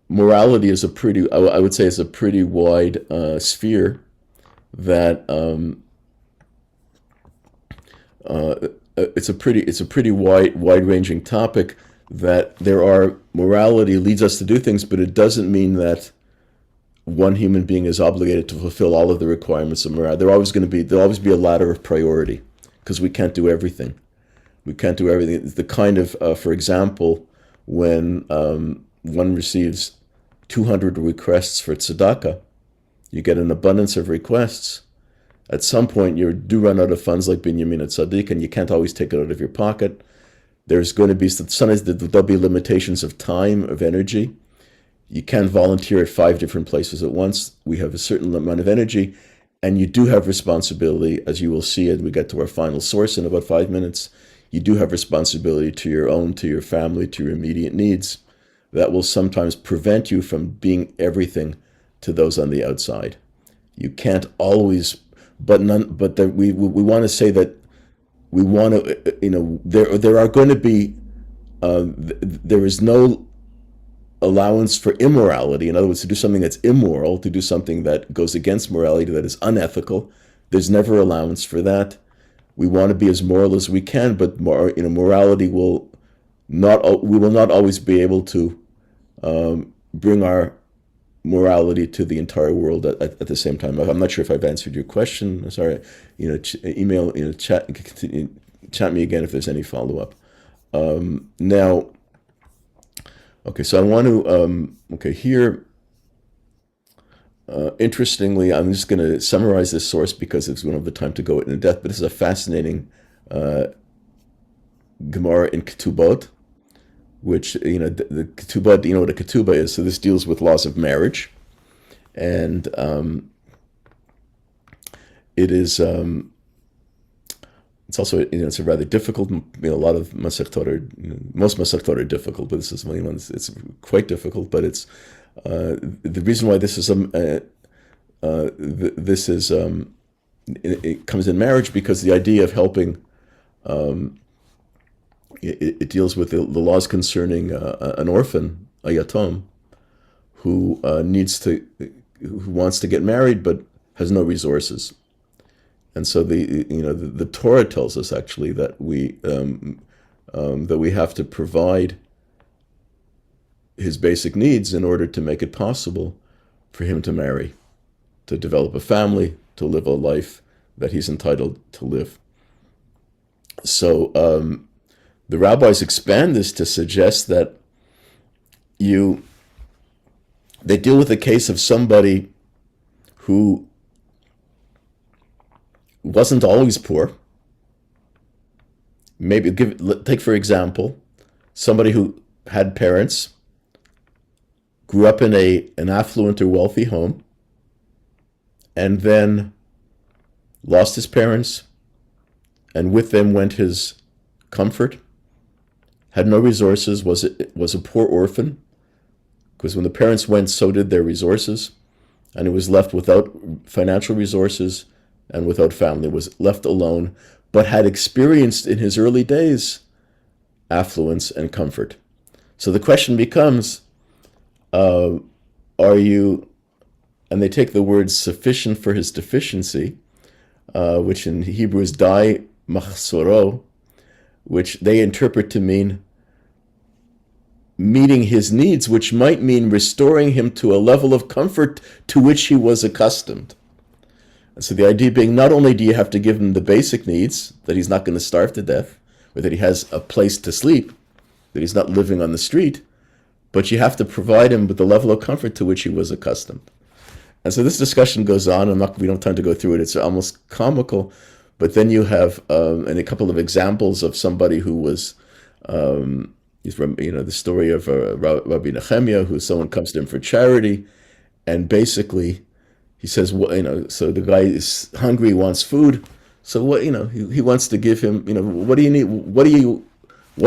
morality is I would say, is a pretty wide sphere that it's a pretty wide-ranging topic. That morality leads us to do things, but it doesn't mean that one human being is obligated to fulfill all of the requirements of morality. There'll always be a ladder of priority, because we can't do everything. It's the kind of, for example, when one receives 200 requests for tzedakah, you get an abundance of requests. At some point, you do run out of funds, like Binyamin Hatzadik, and you can't always take it out of your pocket. There's going to be, sometimes there'll be limitations of time, of energy. You can't volunteer at 5 different places at once. We have a certain amount of energy, and you do have responsibility, as you will see as we get to our final source in about 5 minutes. You do have responsibility to your family, to your immediate needs. That will sometimes prevent you from being everything to those on the outside. You can't always, we want to say that we want to, there are going to be, there is no allowance for immorality. In other words, to do something that's immoral, to do something that goes against morality, that is unethical. There's never allowance for that. We want to be as moral as we can, but morality will not. We will not always be able to bring our morality to the entire world at the same time. I'm not sure if I've answered your question. I'm sorry. Email, chat me again if there's any follow up. Now, okay, so I want to, here, interestingly, I'm just going to summarize this source because we don't have the time to go into depth, but this is a fascinating Gemara in Ketubot, which, the Ketubot, what a Ketubah is, so this deals with laws of marriage, and it is, it's also, it's a rather difficult, a lot of Masechtot are, most Masechtot are difficult, but this is one, it's quite difficult, but it's, the reason why this is, it comes in marriage because the idea of helping, it deals with the laws concerning an orphan, a yatom, who wants to get married but has no resources. And so the Torah tells us actually that we have to provide his basic needs in order to make it possible for him to marry, to develop a family, to live a life that he's entitled to live. So the rabbis expand this to suggest that they deal with the case of somebody who wasn't always poor. Maybe take for example somebody who had parents, grew up in an affluent or wealthy home, and then lost his parents, and with them went his comfort, had no resources, was a poor orphan, because when the parents went, so did their resources, and he was left without financial resources and without family, was left alone, but had experienced in his early days affluence and comfort. So the question becomes, are you, and they take the word sufficient for his deficiency, which in Hebrew is dai machsoro, which they interpret to mean meeting his needs, which might mean restoring him to a level of comfort to which he was accustomed. And so the idea being, not only do you have to give him the basic needs, that he's not going to starve to death, or that he has a place to sleep, that he's not living on the street, but you have to provide him with the level of comfort to which he was accustomed. And so this discussion goes on. We don't have time to go through it. It's almost comical. But then you have and a couple of examples of somebody who was, he's from, the story of Rabbi Nehemiah, who someone comes to him for charity, and basically he says, so the guy is hungry, wants food. So what, he wants to give him, what do you need? What are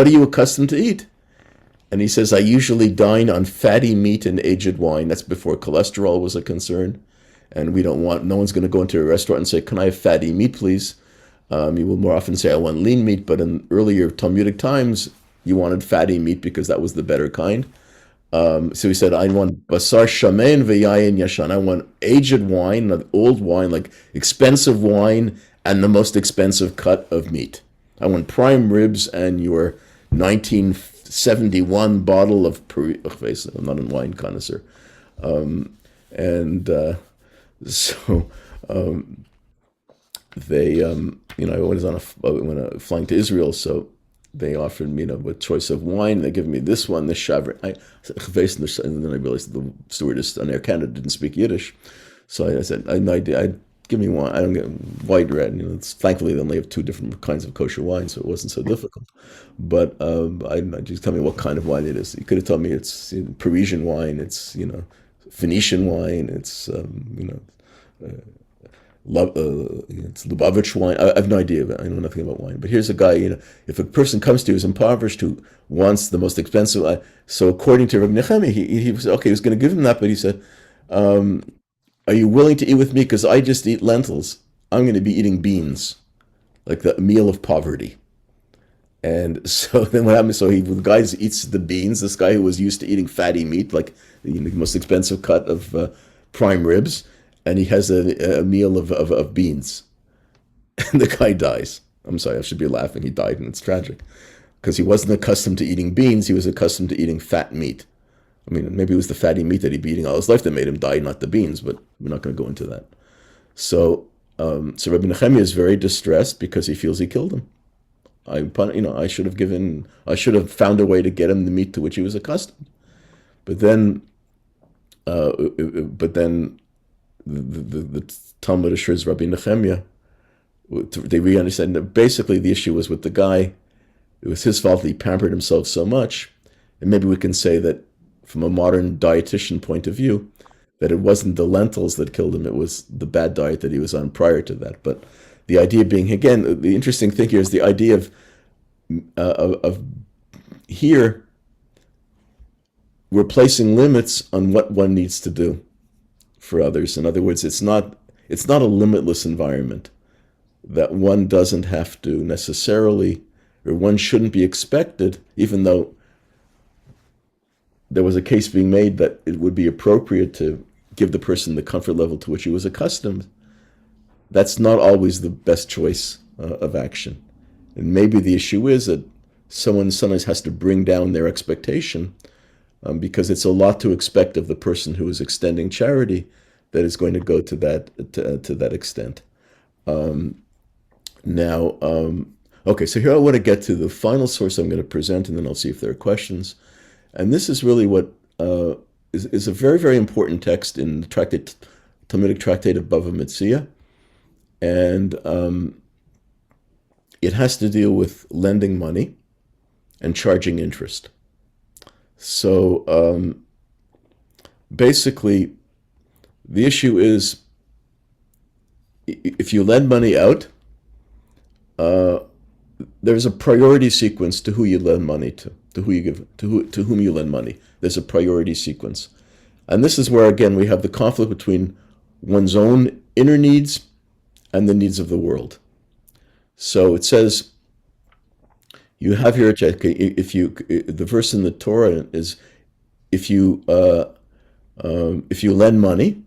you accustomed to eat? And he says, I usually dine on fatty meat and aged wine. That's before cholesterol was a concern. And no one's going to go into a restaurant and say, can I have fatty meat, please? You will more often say, I want lean meat. But in earlier Talmudic times, you wanted fatty meat because that was the better kind. So he said, I want basar shamen v'yayin yashan. I want aged wine, not old wine, like expensive wine and the most expensive cut of meat. I want prime ribs and your 1971 bottle of I'm not a wine connoisseur. They, I was when flying to Israel, so they offered me, with choice of wine. They give me this one, this Shavrin. And then I realized the stewardess on Air Canada didn't speak Yiddish, so I said, give me wine. I don't get white, red. Thankfully, they only have two different kinds of kosher wine, so it wasn't so difficult. But I just tell me what kind of wine it is. You could have told me it's Parisian wine, it's Phoenician wine, it's it's Lubavitch wine. I have no idea. I know nothing about wine. But here's a guy, if a person comes to you who's impoverished, who wants the most expensive, so according to Rabbi Nehemiah, he was okay. He was going to give him that, but he said, "Are you willing to eat with me? Because I just eat lentils. I'm going to be eating beans, like the meal of poverty." And so then what happens? So the guy eats the beans. This guy who was used to eating fatty meat, like the most expensive cut of prime ribs, and he has a meal of beans, and the guy dies. I'm sorry, I should be laughing. He died, and it's tragic because he wasn't accustomed to eating beans. He was accustomed to eating fat meat. I mean, maybe it was the fatty meat that he'd been eating all his life that made him die, not the beans. But we're not going to go into that. So Rabbi Nehemiah is very distressed because he feels he killed him. I should have found a way to get him the meat to which he was accustomed. But then, the Talmud assures Rabbi Nehemiah, they re-understand that basically the issue was with the guy. It was his fault that he pampered himself so much. And maybe we can say that from a modern dietitian point of view, that it wasn't the lentils that killed him, it was the bad diet that he was on prior to that. But the idea being, again, the interesting thing here is the idea of here, we're placing limits on what one needs to do for others. In other words, it's not a limitless environment that one doesn't have to necessarily, or one shouldn't be expected, even though there was a case being made that it would be appropriate to give the person the comfort level to which he was accustomed. That's not always the best choice of action. And maybe the issue is that someone sometimes has to bring down their expectation because it's a lot to expect of the person who is extending charity that is going to go to that extent. Okay, so here I want to get to the final source I'm going to present, and then I'll see if there are questions. And this is really what is a very, very important text in the Talmudic tractate of Bava Metzia. And it has to deal with lending money and charging interest. So basically, the issue is if you lend money out, there's a priority sequence to who you lend money to who you give, to whom you lend money. There's a priority sequence. And this is where, again, we have the conflict between one's own inner needs and the needs of the world. So it says, you have here, the verse in the Torah is, if you lend money,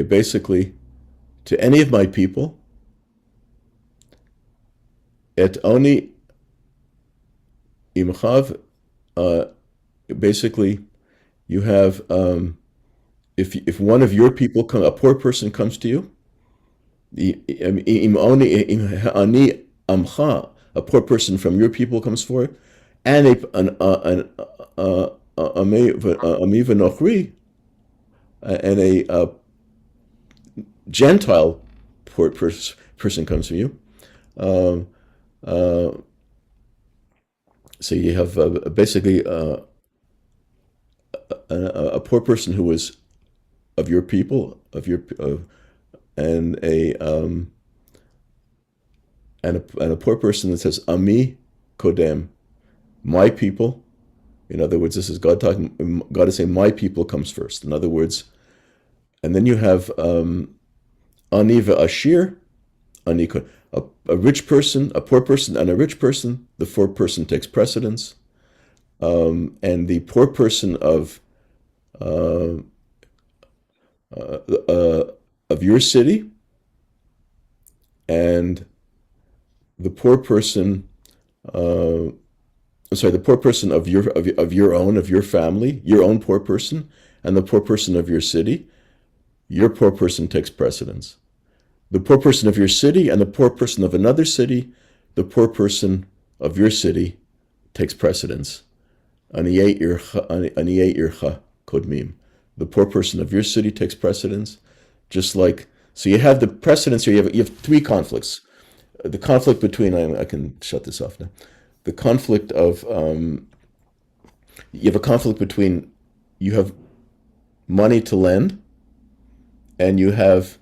basically, to any of my people, et oni imchav, basically, you have, if one of your people, a poor person comes to you, im ani amcha, a poor person from your people comes forward, and an ami v'nochri, and a Gentile poor person comes from you. So you have basically a poor person who was of your people, and a poor person that says Ami Kodem, my people. In other words, this is God talking. God is saying, my people comes first. In other words, and then you have Ani ve'ashir, Ani, a rich person, a poor person, and a rich person. The poor person takes precedence, and the poor person of your city, and the poor person. The poor person of your family, your own poor person, and the poor person of your city. Your poor person takes precedence. The poor person of your city and the poor person of another city, the poor person of your city takes precedence. Aniyei ircha kodmim. The poor person of your city takes precedence. Just like, so you have the precedence here, you have three conflicts. The conflict between, I can shut this off now. The conflict of, you have a conflict between, you have money to lend, and you have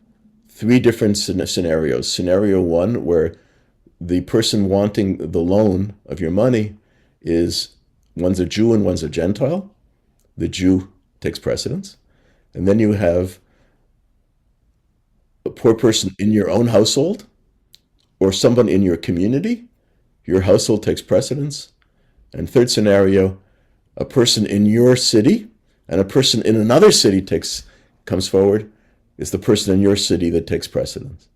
three different scenarios. Scenario one, where the person wanting the loan of your money is, one's a Jew and one's a Gentile. The Jew takes precedence. And then you have a poor person in your own household or someone in your community, your household takes precedence. And third scenario, a person in your city and a person in another city comes forward. It's the person in your city that takes precedence.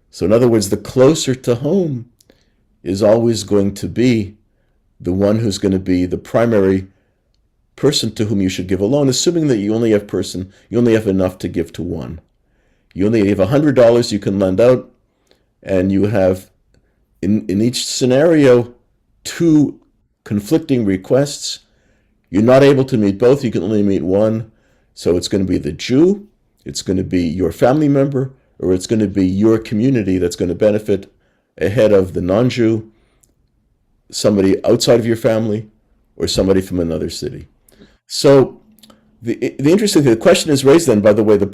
So in other words, the closer to home is always going to be the one who's going to be the primary person to whom you should give a loan, assuming that you only have enough to give to one. You only have $100 you can lend out, and you have in each scenario two conflicting requests. You're not able to meet both, you can only meet one. So it's going to be the Jew, it's going to be your family member, or it's going to be your community that's going to benefit ahead of the non-Jew, somebody outside of your family, or somebody from another city. So the interesting thing, the question is raised then, by the way, the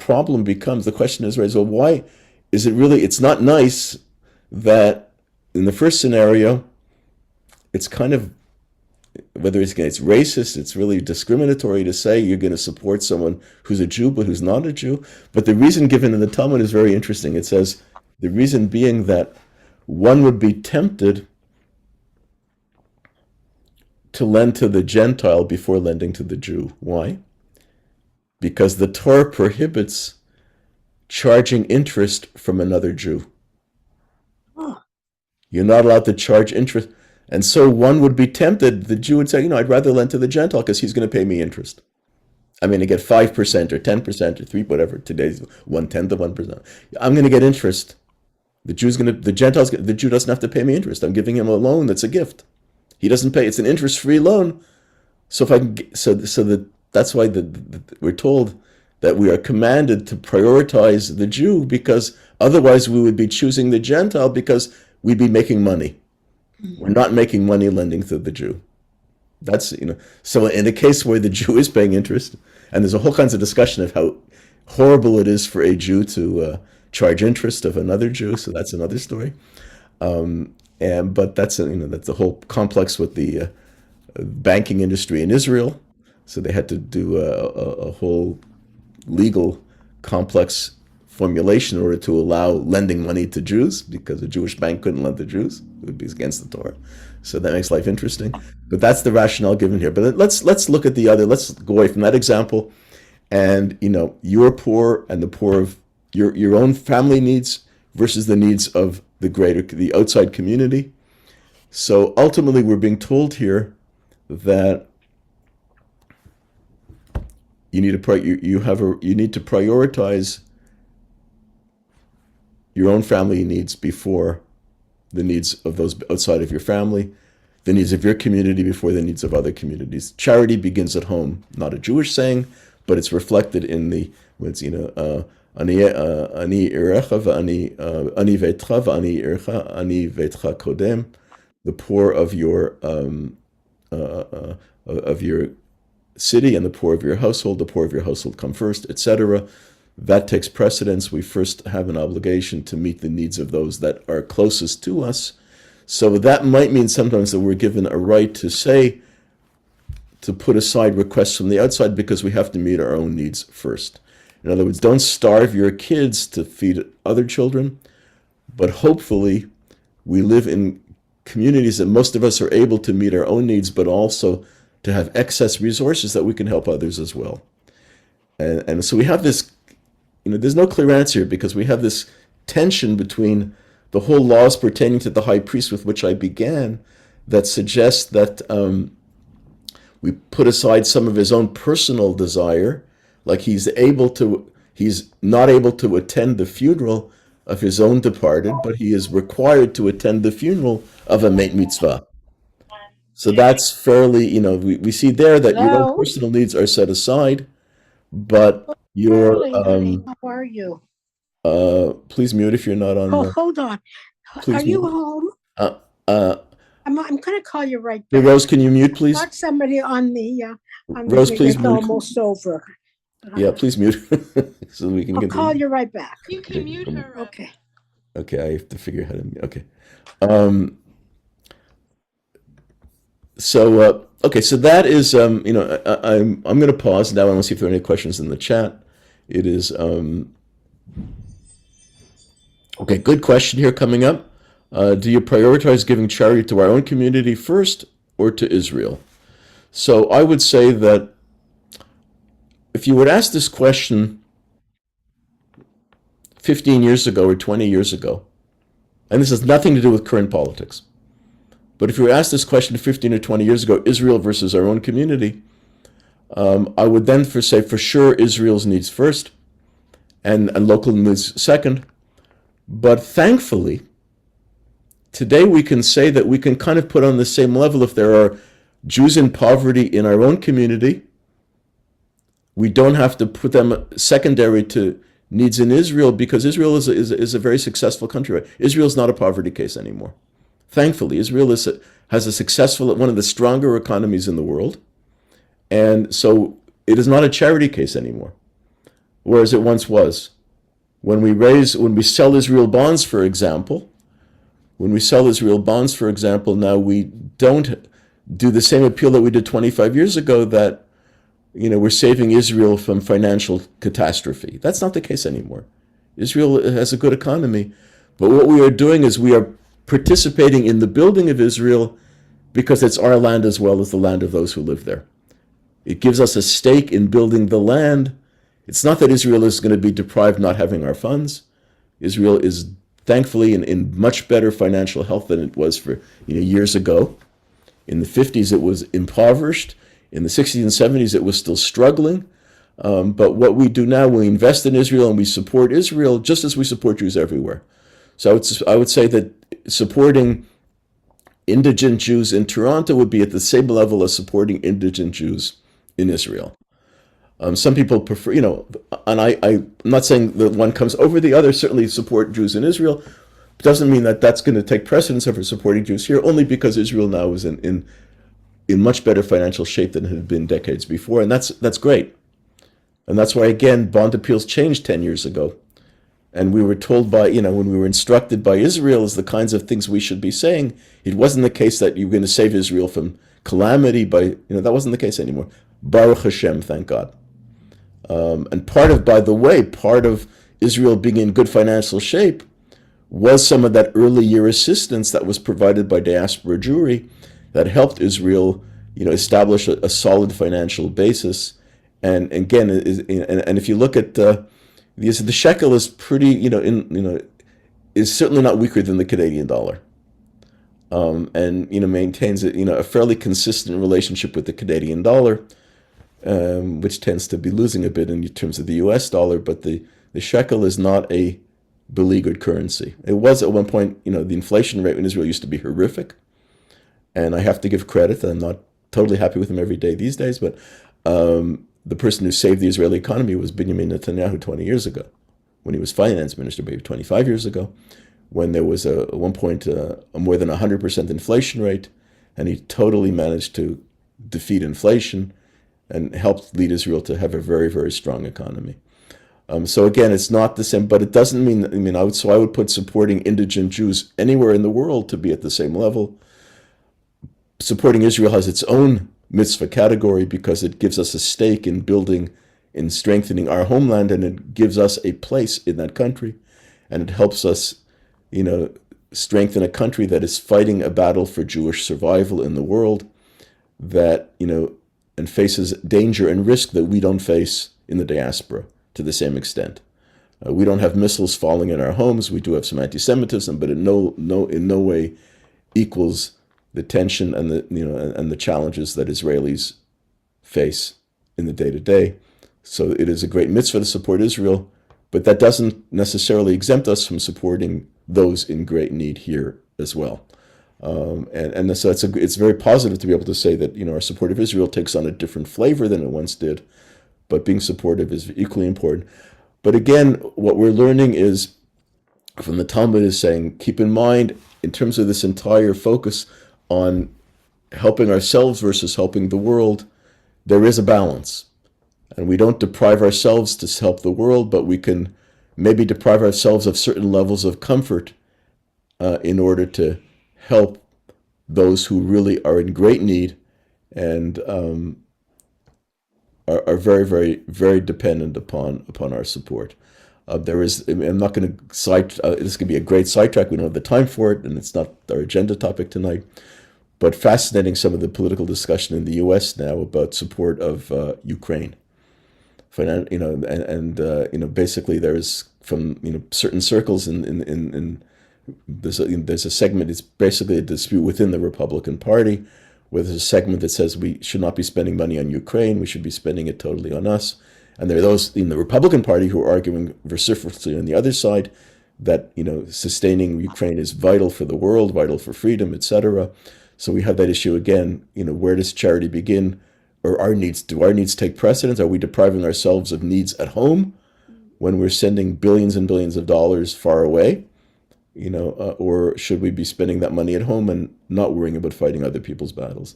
question is raised, well, why is it really, it's not nice that in the first scenario, it's kind of, whether it's racist, it's really discriminatory to say you're going to support someone who's a Jew but who's not a Jew. But the reason given in the Talmud is very interesting. It says the reason being that one would be tempted to lend to the Gentile before lending to the Jew. Why? Because the Torah prohibits charging interest from another Jew. You're not allowed to charge interest. And so one would be tempted, the Jew would say, I'd rather lend to the Gentile because he's going to pay me interest. I'm going to get 5% or 10% or 3%, whatever. Today's 1/10 of 1%. I'm going to get interest. The Jew doesn't have to pay me interest. I'm giving him a loan that's a gift. He doesn't pay. It's an interest-free loan. So if I can, that's why we're told that we are commanded to prioritize the Jew, because otherwise we would be choosing the Gentile because we'd be making money. We're not making money lending to the Jew. That's, so in a case where the Jew is paying interest, and there's a whole kinds of discussion of how horrible it is for a Jew to charge interest of another Jew, so that's another story. But that's that's the whole complex with the banking industry in Israel. So they had to do a whole legal complex formulation in order to allow lending money to Jews, because a Jewish bank couldn't lend to Jews. It would be against the Torah. So that makes life interesting. But that's the rationale given here. But let's look at the other. Let's go away from that example. And you're poor, and the poor of your own family needs versus the needs of the outside community. So ultimately, we're being told here that you need to prioritize your own family needs before the needs of those outside of your family, the needs of your community before the needs of other communities. Charity begins at home, not a Jewish saying, but it's reflected in the ani irecha ani veitcha v'ani irecha ani veitcha kodem, the poor of your city and the poor of your household, the poor of your household come first, etc. That takes precedence. We first have an obligation to meet the needs of those that are closest to us. So that might mean sometimes that we're given a right to put aside requests from the outside because we have to meet our own needs first. In other words, don't starve your kids to feed other children, but hopefully we live in communities that most of us are able to meet our own needs, but also to have excess resources that we can help others as well. And so we have this, there's no clear answer here, because we have this tension between the whole laws pertaining to the high priest with which I began that suggests that we put aside some of his own personal desire, like he's not able to attend the funeral of his own departed, but he is required to attend the funeral of a meit mitzvah. So that's fairly, we see there that your own personal needs are set aside, but your honey, how are you? please mute if you're not on. Hold on. Please Are you mute. home? I'm gonna call you right Hey, back. Rose, can you mute, please? Got somebody on the Rose, please it's mute. almost over. Yeah, please mute so we can I'll continue. call you right back. You can mute her. Rabbi. Okay. Okay, I have to figure out how to mute. Okay. So that is I'm going to pause now. I want to see if there are any questions in the chat. It is Okay, good question here coming up. Do you prioritize giving charity to our own community first or to Israel? So I would say that if you would ask this question 15 years ago or 20 years ago, and this has nothing to do with current politics, but if you were asked this question 15 or 20 years ago, Israel versus our own community, I would then say for sure Israel's needs first and local needs second. But thankfully, today we can say that we can kind of put on the same level if there are Jews in poverty in our own community. We don't have to put them secondary to needs in Israel because Israel is a very successful country. Israel is not a poverty case anymore. Thankfully, Israel has a successful, one of the stronger economies in the world. And so it is not a charity case anymore, whereas it once was. When we sell Israel bonds, for example, now we don't do the same appeal that we did 25 years ago that, we're saving Israel from financial catastrophe. That's not the case anymore. Israel has a good economy, but what we are doing is we are participating in the building of Israel because it's our land as well as the land of those who live there. It gives us a stake in building the land. It's not that Israel is going to be deprived not having our funds. Israel is thankfully in much better financial health than it was for years ago. In the 50s, it was impoverished. In the 60s and 70s, it was still struggling. But what we do now, we invest in Israel and we support Israel just as we support Jews everywhere. So I would say that supporting indigent Jews in Toronto would be at the same level as supporting indigent Jews in Israel. Some people prefer, and I'm not saying that one comes over the other. Certainly support Jews in Israel. It doesn't mean that that's going to take precedence over supporting Jews here, only because Israel now is in much better financial shape than it had been decades before. And that's great. And that's why, again, bond appeals changed 10 years ago. And we were told when we were instructed by Israel as the kinds of things we should be saying, it wasn't the case that you were going to save Israel from calamity that wasn't the case anymore. Baruch Hashem, thank God. And part of Israel being in good financial shape was some of that early year assistance that was provided by diaspora Jewry that helped Israel, establish a solid financial basis. And again, and if you look at the shekel is pretty, is certainly not weaker than the Canadian dollar, and maintains a fairly consistent relationship with the Canadian dollar, which tends to be losing a bit in terms of the U.S. dollar. But the shekel is not a beleaguered currency. It was at one point, the inflation rate in Israel used to be horrific, and I have to give credit. I'm not totally happy with him every day these days, but the person who saved the Israeli economy was Benjamin Netanyahu 20 years ago, when he was finance minister, maybe 25 years ago, when there was at one point a more than 100% inflation rate, and he totally managed to defeat inflation and helped lead Israel to have a very, very strong economy. So again, it's not the same, but it doesn't mean, I would put supporting indigent Jews anywhere in the world to be at the same level. Supporting Israel has its own mitzvah category because it gives us a stake in building, in strengthening our homeland, and it gives us a place in that country, and it helps us, strengthen a country that is fighting a battle for Jewish survival in the world, that, and faces danger and risk that we don't face in the diaspora to the same extent. We don't have missiles falling in our homes. We do have some anti-Semitism, but in no way equals the tension and the challenges that Israelis face in the day-to-day. So it is a great mitzvah to support Israel, but that doesn't necessarily exempt us from supporting those in great need here as well. And so it's very positive to be able to say that our support of Israel takes on a different flavor than it once did, but being supportive is equally important. But again, what we're learning is from the Talmud is saying, keep in mind, in terms of this entire focus on helping ourselves versus helping the world, there is a balance. And we don't deprive ourselves to help the world, but we can maybe deprive ourselves of certain levels of comfort in order to help those who really are in great need and are very, very, very dependent upon our support. There is, I'm not going to this could be a great sidetrack. We don't have the time for it, and it's not our agenda topic tonight. But fascinating some of the political discussion in the U.S. now about support of Ukraine. Basically there's from certain circles in there's a segment. It's basically a dispute within the Republican Party, where there's a segment that says we should not be spending money on Ukraine. We should be spending it totally on us. And there are those in the Republican Party who are arguing vociferously on the other side that sustaining Ukraine is vital for the world, vital for freedom, etc. So we have that issue again. Where does charity begin? Or do our needs take precedence? Are we depriving ourselves of needs at home when we're sending billions and billions of dollars far away? Or should we be spending that money at home and not worrying about fighting other people's battles?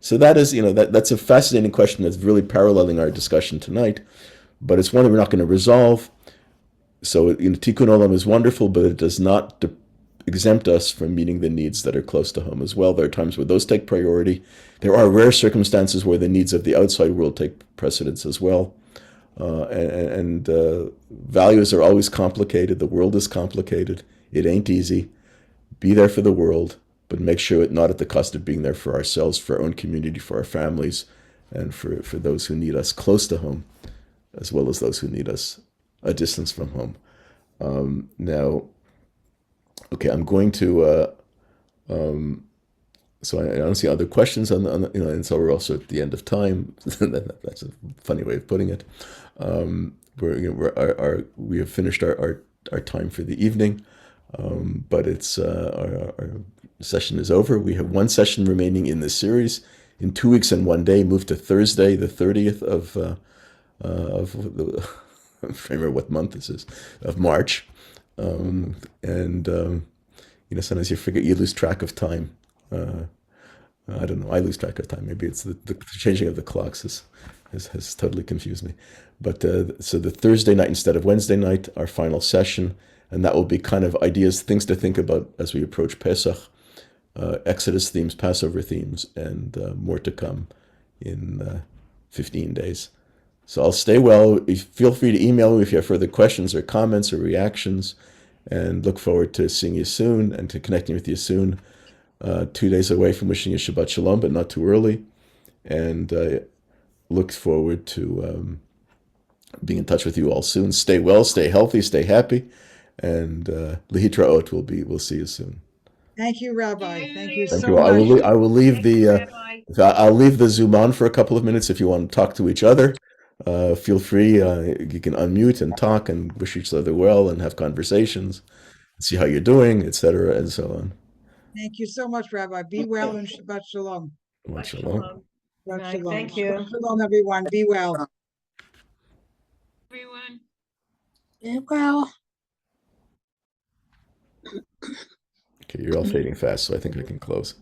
So that is, that's a fascinating question that's really paralleling our discussion tonight, but it's one that we're not going to resolve. So, Tikkun Olam is wonderful, but it does not exempt us from meeting the needs that are close to home as well. There are times where those take priority. There are rare circumstances where the needs of the outside world take precedence as well. Values are always complicated. The world is complicated. It ain't easy. Be there for the world, but make sure it's not at the cost of being there for ourselves, for our own community, for our families, and for those who need us close to home, as well as those who need us a distance from home. Now, okay, I'm going to. So I don't see other questions and so we're also at the end of time. That's a funny way of putting it. We have finished our time for the evening, but it's our session is over. We have one session remaining in this series. In 2 weeks and 1 day, move to Thursday, the 30th of the. I don't remember what month this is, of March, sometimes you lose track of time. I don't know. I lose track of time. Maybe it's the changing of the clocks has totally confused me. But so the Thursday night instead of Wednesday night, our final session, and that will be kind of ideas, things to think about as we approach Pesach, Exodus themes, Passover themes, and more to come in 15 days. So I'll stay well. Feel free to email me if you have further questions or comments or reactions, and look forward to seeing you soon and to connecting with you soon. 2 days away from wishing you Shabbat Shalom, but not too early. And look forward to being in touch with you all soon. Stay well, stay healthy, stay happy, and Lehitraot. We'll see you soon. Thank you, Rabbi. Thank you Thank so you. much. I will leave I'll leave the Zoom on for a couple of minutes if you want to talk to each other. Feel free. You can unmute and talk and wish each other well and have conversations, see how you're doing, etc., and so on. Thank you so much, Rabbi. Be well and Shabbat Shalom. Shabbat Shalom. Shabbat Shalom. Thank you. Shabbat Shalom, everyone. Be well. Everyone. Well. Okay, you're all fading fast, so I think I can close.